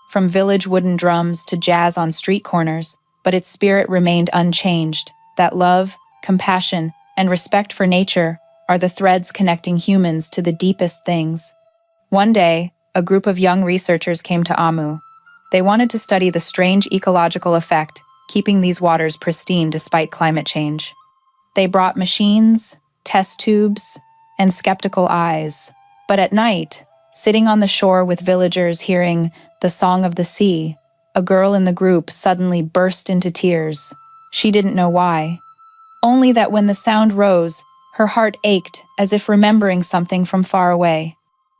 from village wooden drums to jazz on street corners, but its spirit remained unchanged. That love, compassion, and respect for nature are the threads connecting humans to the deepest things. One day, a group of young researchers came to Amu. They wanted to study the strange ecological effect keeping these waters pristine despite climate change. They brought machines, test tubes, and skeptical eyes. But at night, sitting on the shore with villagers hearing the song of the sea, a girl in the group suddenly burst into tears. She didn't know why. Only that when the sound rose, her heart ached as if remembering something from far away.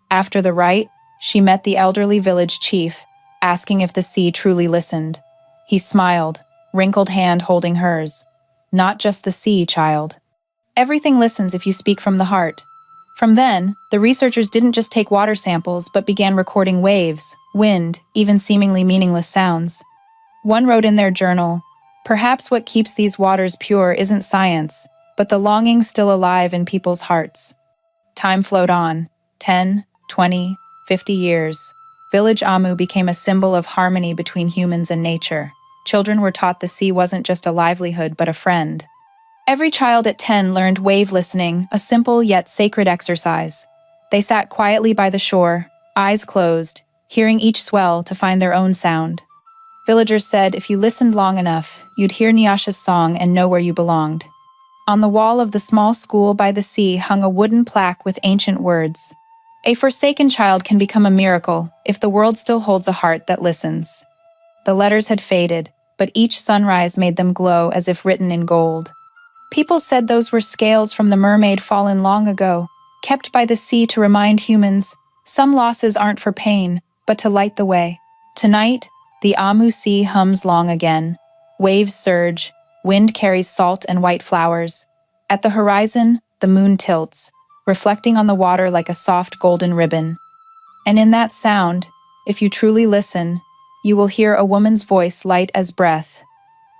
After the rite, she met the elderly village chief, asking if the sea truly listened. He smiled, wrinkled hand holding hers. "Not just the sea, child. Everything listens if you speak from the heart." From then, the researchers didn't just take water samples but began recording waves, wind, even seemingly meaningless sounds. One wrote in their journal, "Perhaps what keeps these waters pure isn't science, but the longing still alive in people's hearts." Time flowed on. 10, 20, 50 years. Village Amu became a symbol of harmony between humans and nature. Children were taught the sea wasn't just a livelihood but a friend. Every child at 10 learned wave listening, a simple yet sacred exercise. They sat quietly by the shore, eyes closed, hearing each swell to find their own sound. Villagers said if you listened long enough, you'd hear Nyasha's song and know where you belonged. On the wall of the small school by the sea hung a wooden plaque with ancient words. "A forsaken child can become a miracle if the world still holds a heart that listens." The letters had faded, but each sunrise made them glow as if written in gold. People said those were scales from the mermaid fallen long ago, kept by the sea to remind humans, some losses aren't for pain, but to light the way. Tonight, the Amu Sea hums long again. Waves surge, wind carries salt and white flowers. At the horizon, the moon tilts, reflecting on the water like a soft golden ribbon. And in that sound, if you truly listen, you will hear a woman's voice light as breath.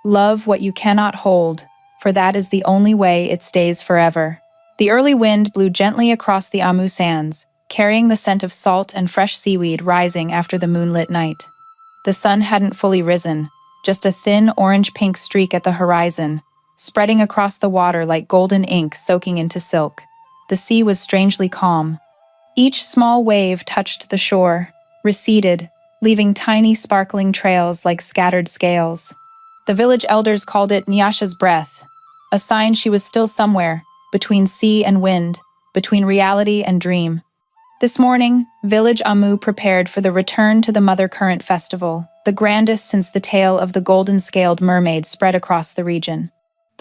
"Love what you cannot hold, for that is the only way it stays forever." The early wind blew gently across the Amu sands, carrying the scent of salt and fresh seaweed rising after the moonlit night. The sun hadn't fully risen, just a thin orange-pink streak at the horizon, spreading across the water like golden ink soaking into silk. The sea was strangely calm. Each small wave touched the shore, receded, leaving tiny sparkling trails like scattered scales. The village elders called it Nyasha's breath, a sign she was still somewhere, between sea and wind, between reality and dream. This morning, Village Amu prepared for the return to the Mother Current Festival, the grandest since the tale of the golden-scaled mermaid spread across the region.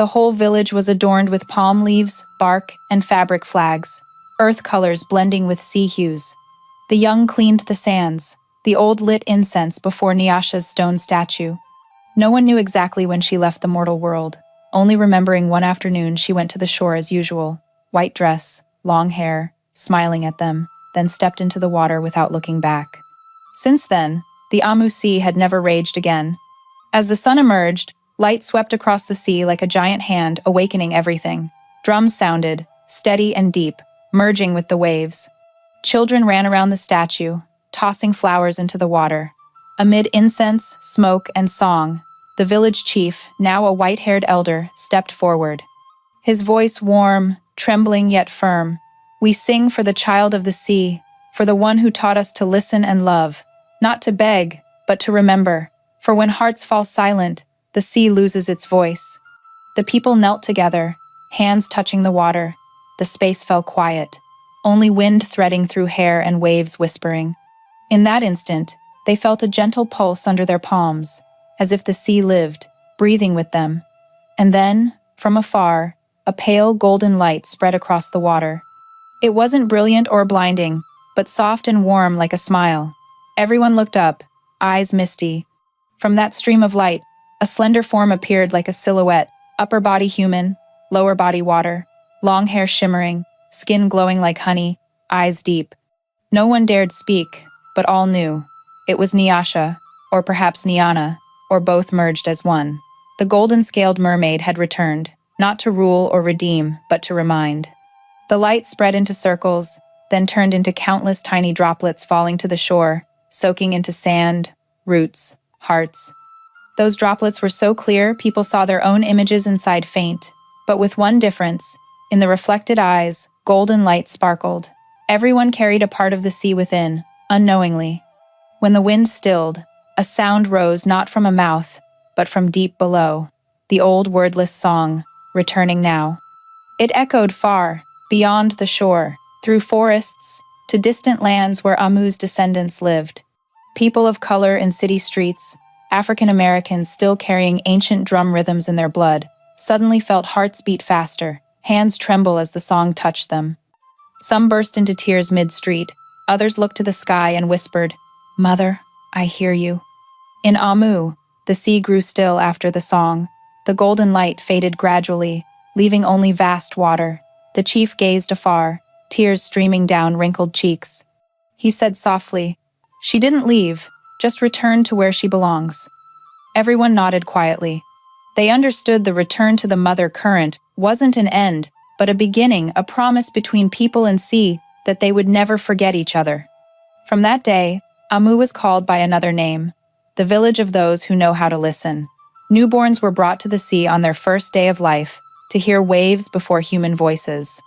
The whole village was adorned with palm leaves, bark, and fabric flags, earth colors blending with sea hues. The young cleaned the sands, the old lit incense before Nyasha's stone statue. No one knew exactly when she left the mortal world, only remembering one afternoon she went to the shore as usual, white dress, long hair, smiling at them, then stepped into the water without looking back. Since then, the Amu Sea had never raged again. As the sun emerged, light swept across the sea like a giant hand, awakening everything. Drums sounded, steady and deep, merging with the waves. Children ran around the statue, tossing flowers into the water. Amid incense, smoke, and song, the village chief, now a white-haired elder, stepped forward. His voice warm, trembling yet firm. "We sing for the child of the sea, for the one who taught us to listen and love, not to beg, but to remember. For when hearts fall silent, the sea loses its voice." The people knelt together, hands touching the water. The space fell quiet, only wind threading through hair and waves whispering. In that instant, they felt a gentle pulse under their palms, as if the sea lived, breathing with them. And then, from afar, a pale golden light spread across the water. It wasn't brilliant or blinding, but soft and warm like a smile. Everyone looked up, eyes misty. From that stream of light, a slender form appeared like a silhouette, upper body human, lower body water, long hair shimmering, skin glowing like honey, eyes deep. No one dared speak, but all knew. It was Nyasha, or perhaps Nyana, or both merged as one. The golden-scaled mermaid had returned, not to rule or redeem, but to remind. The light spread into circles, then turned into countless tiny droplets falling to the shore, soaking into sand, roots, hearts. Those droplets were so clear people saw their own images inside faint, but with one difference. In the reflected eyes, golden light sparkled. Everyone carried a part of the sea within, unknowingly. When the wind stilled, a sound rose not from a mouth, but from deep below, the old wordless song, returning now. It echoed far, beyond the shore, through forests, to distant lands where Amu's descendants lived. People of color in city streets, African Americans still carrying ancient drum rhythms in their blood, suddenly felt hearts beat faster, hands tremble as the song touched them. Some burst into tears mid-street, others looked to the sky and whispered, "Mother, I hear you." In Amu, the sea grew still after the song. The golden light faded gradually, leaving only vast water. The chief gazed afar, tears streaming down wrinkled cheeks. He said softly, "She didn't leave, just returned to where she belongs." Everyone nodded quietly. They understood the return to the mother current wasn't an end, but a beginning, a promise between people and sea that they would never forget each other. From that day, Amu was called by another name, the village of those who know how to listen. Newborns were brought to the sea on their first day of life to hear waves before human voices.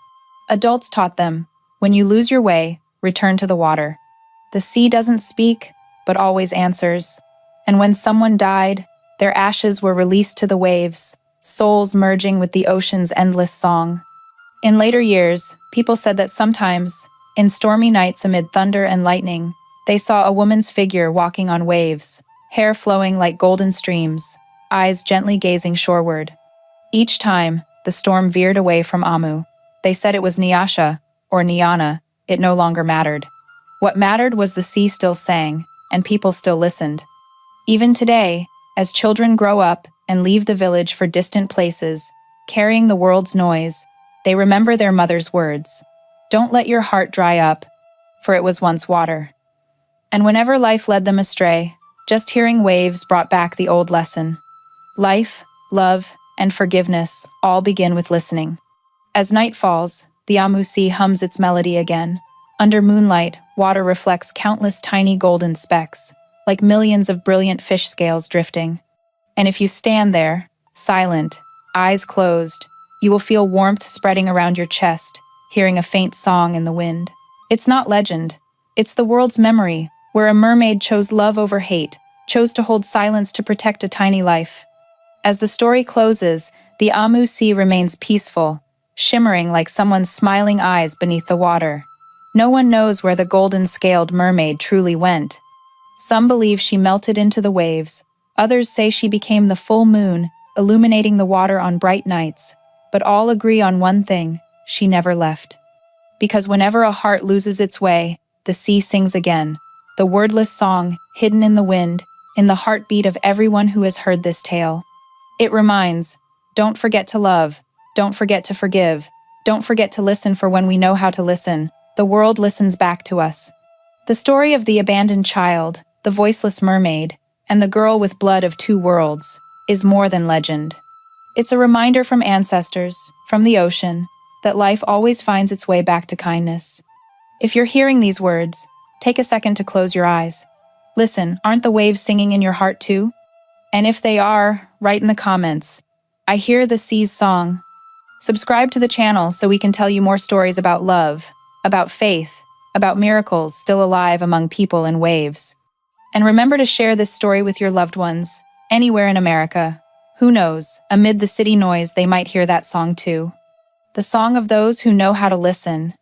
Adults taught them, when you lose your way, return to the water. The sea doesn't speak, but always answers. And when someone died, their ashes were released to the waves, souls merging with the ocean's endless song. In later years, people said that sometimes, in stormy nights amid thunder and lightning, they saw a woman's figure walking on waves, hair flowing like golden streams, eyes gently gazing shoreward. Each time, the storm veered away from Amu. They said it was Nyasha, or Nyana, it no longer mattered. What mattered was the sea still sang, and people still listened. Even today, as children grow up and leave the village for distant places, carrying the world's noise, they remember their mother's words. Don't let your heart dry up, for it was once water. And whenever life led them astray, just hearing waves brought back the old lesson. Life, love, and forgiveness all begin with listening. As night falls, the Amu Sea hums its melody again. Under moonlight, water reflects countless tiny golden specks, like millions of brilliant fish scales drifting. And if you stand there, silent, eyes closed, you will feel warmth spreading around your chest, hearing a faint song in the wind. It's not legend. It's the world's memory, where a mermaid chose love over hate, chose to hold silence to protect a tiny life. As the story closes, the Amu Sea remains peaceful, shimmering like someone's smiling eyes beneath the water. No one knows where the golden-scaled mermaid truly went. Some believe she melted into the waves, others say she became the full moon, illuminating the water on bright nights, but all agree on one thing: she never left. Because whenever a heart loses its way, the sea sings again, the wordless song, hidden in the wind, in the heartbeat of everyone who has heard this tale. It reminds, don't forget to love, don't forget to forgive, don't forget to listen, for when we know how to listen, the world listens back to us. The story of the abandoned child, the voiceless mermaid, and the girl with blood of two worlds is more than legend. It's a reminder from ancestors, from the ocean, that life always finds its way back to kindness. If you're hearing these words, take a second to close your eyes. Listen, aren't the waves singing in your heart too? And if they are, write in the comments, "I hear the sea's song." Subscribe to the channel so we can tell you more stories about love, about faith, about miracles still alive among people and waves. And remember to share this story with your loved ones, anywhere in America. Who knows, amid the city noise they might hear that song too. The song of those who know how to listen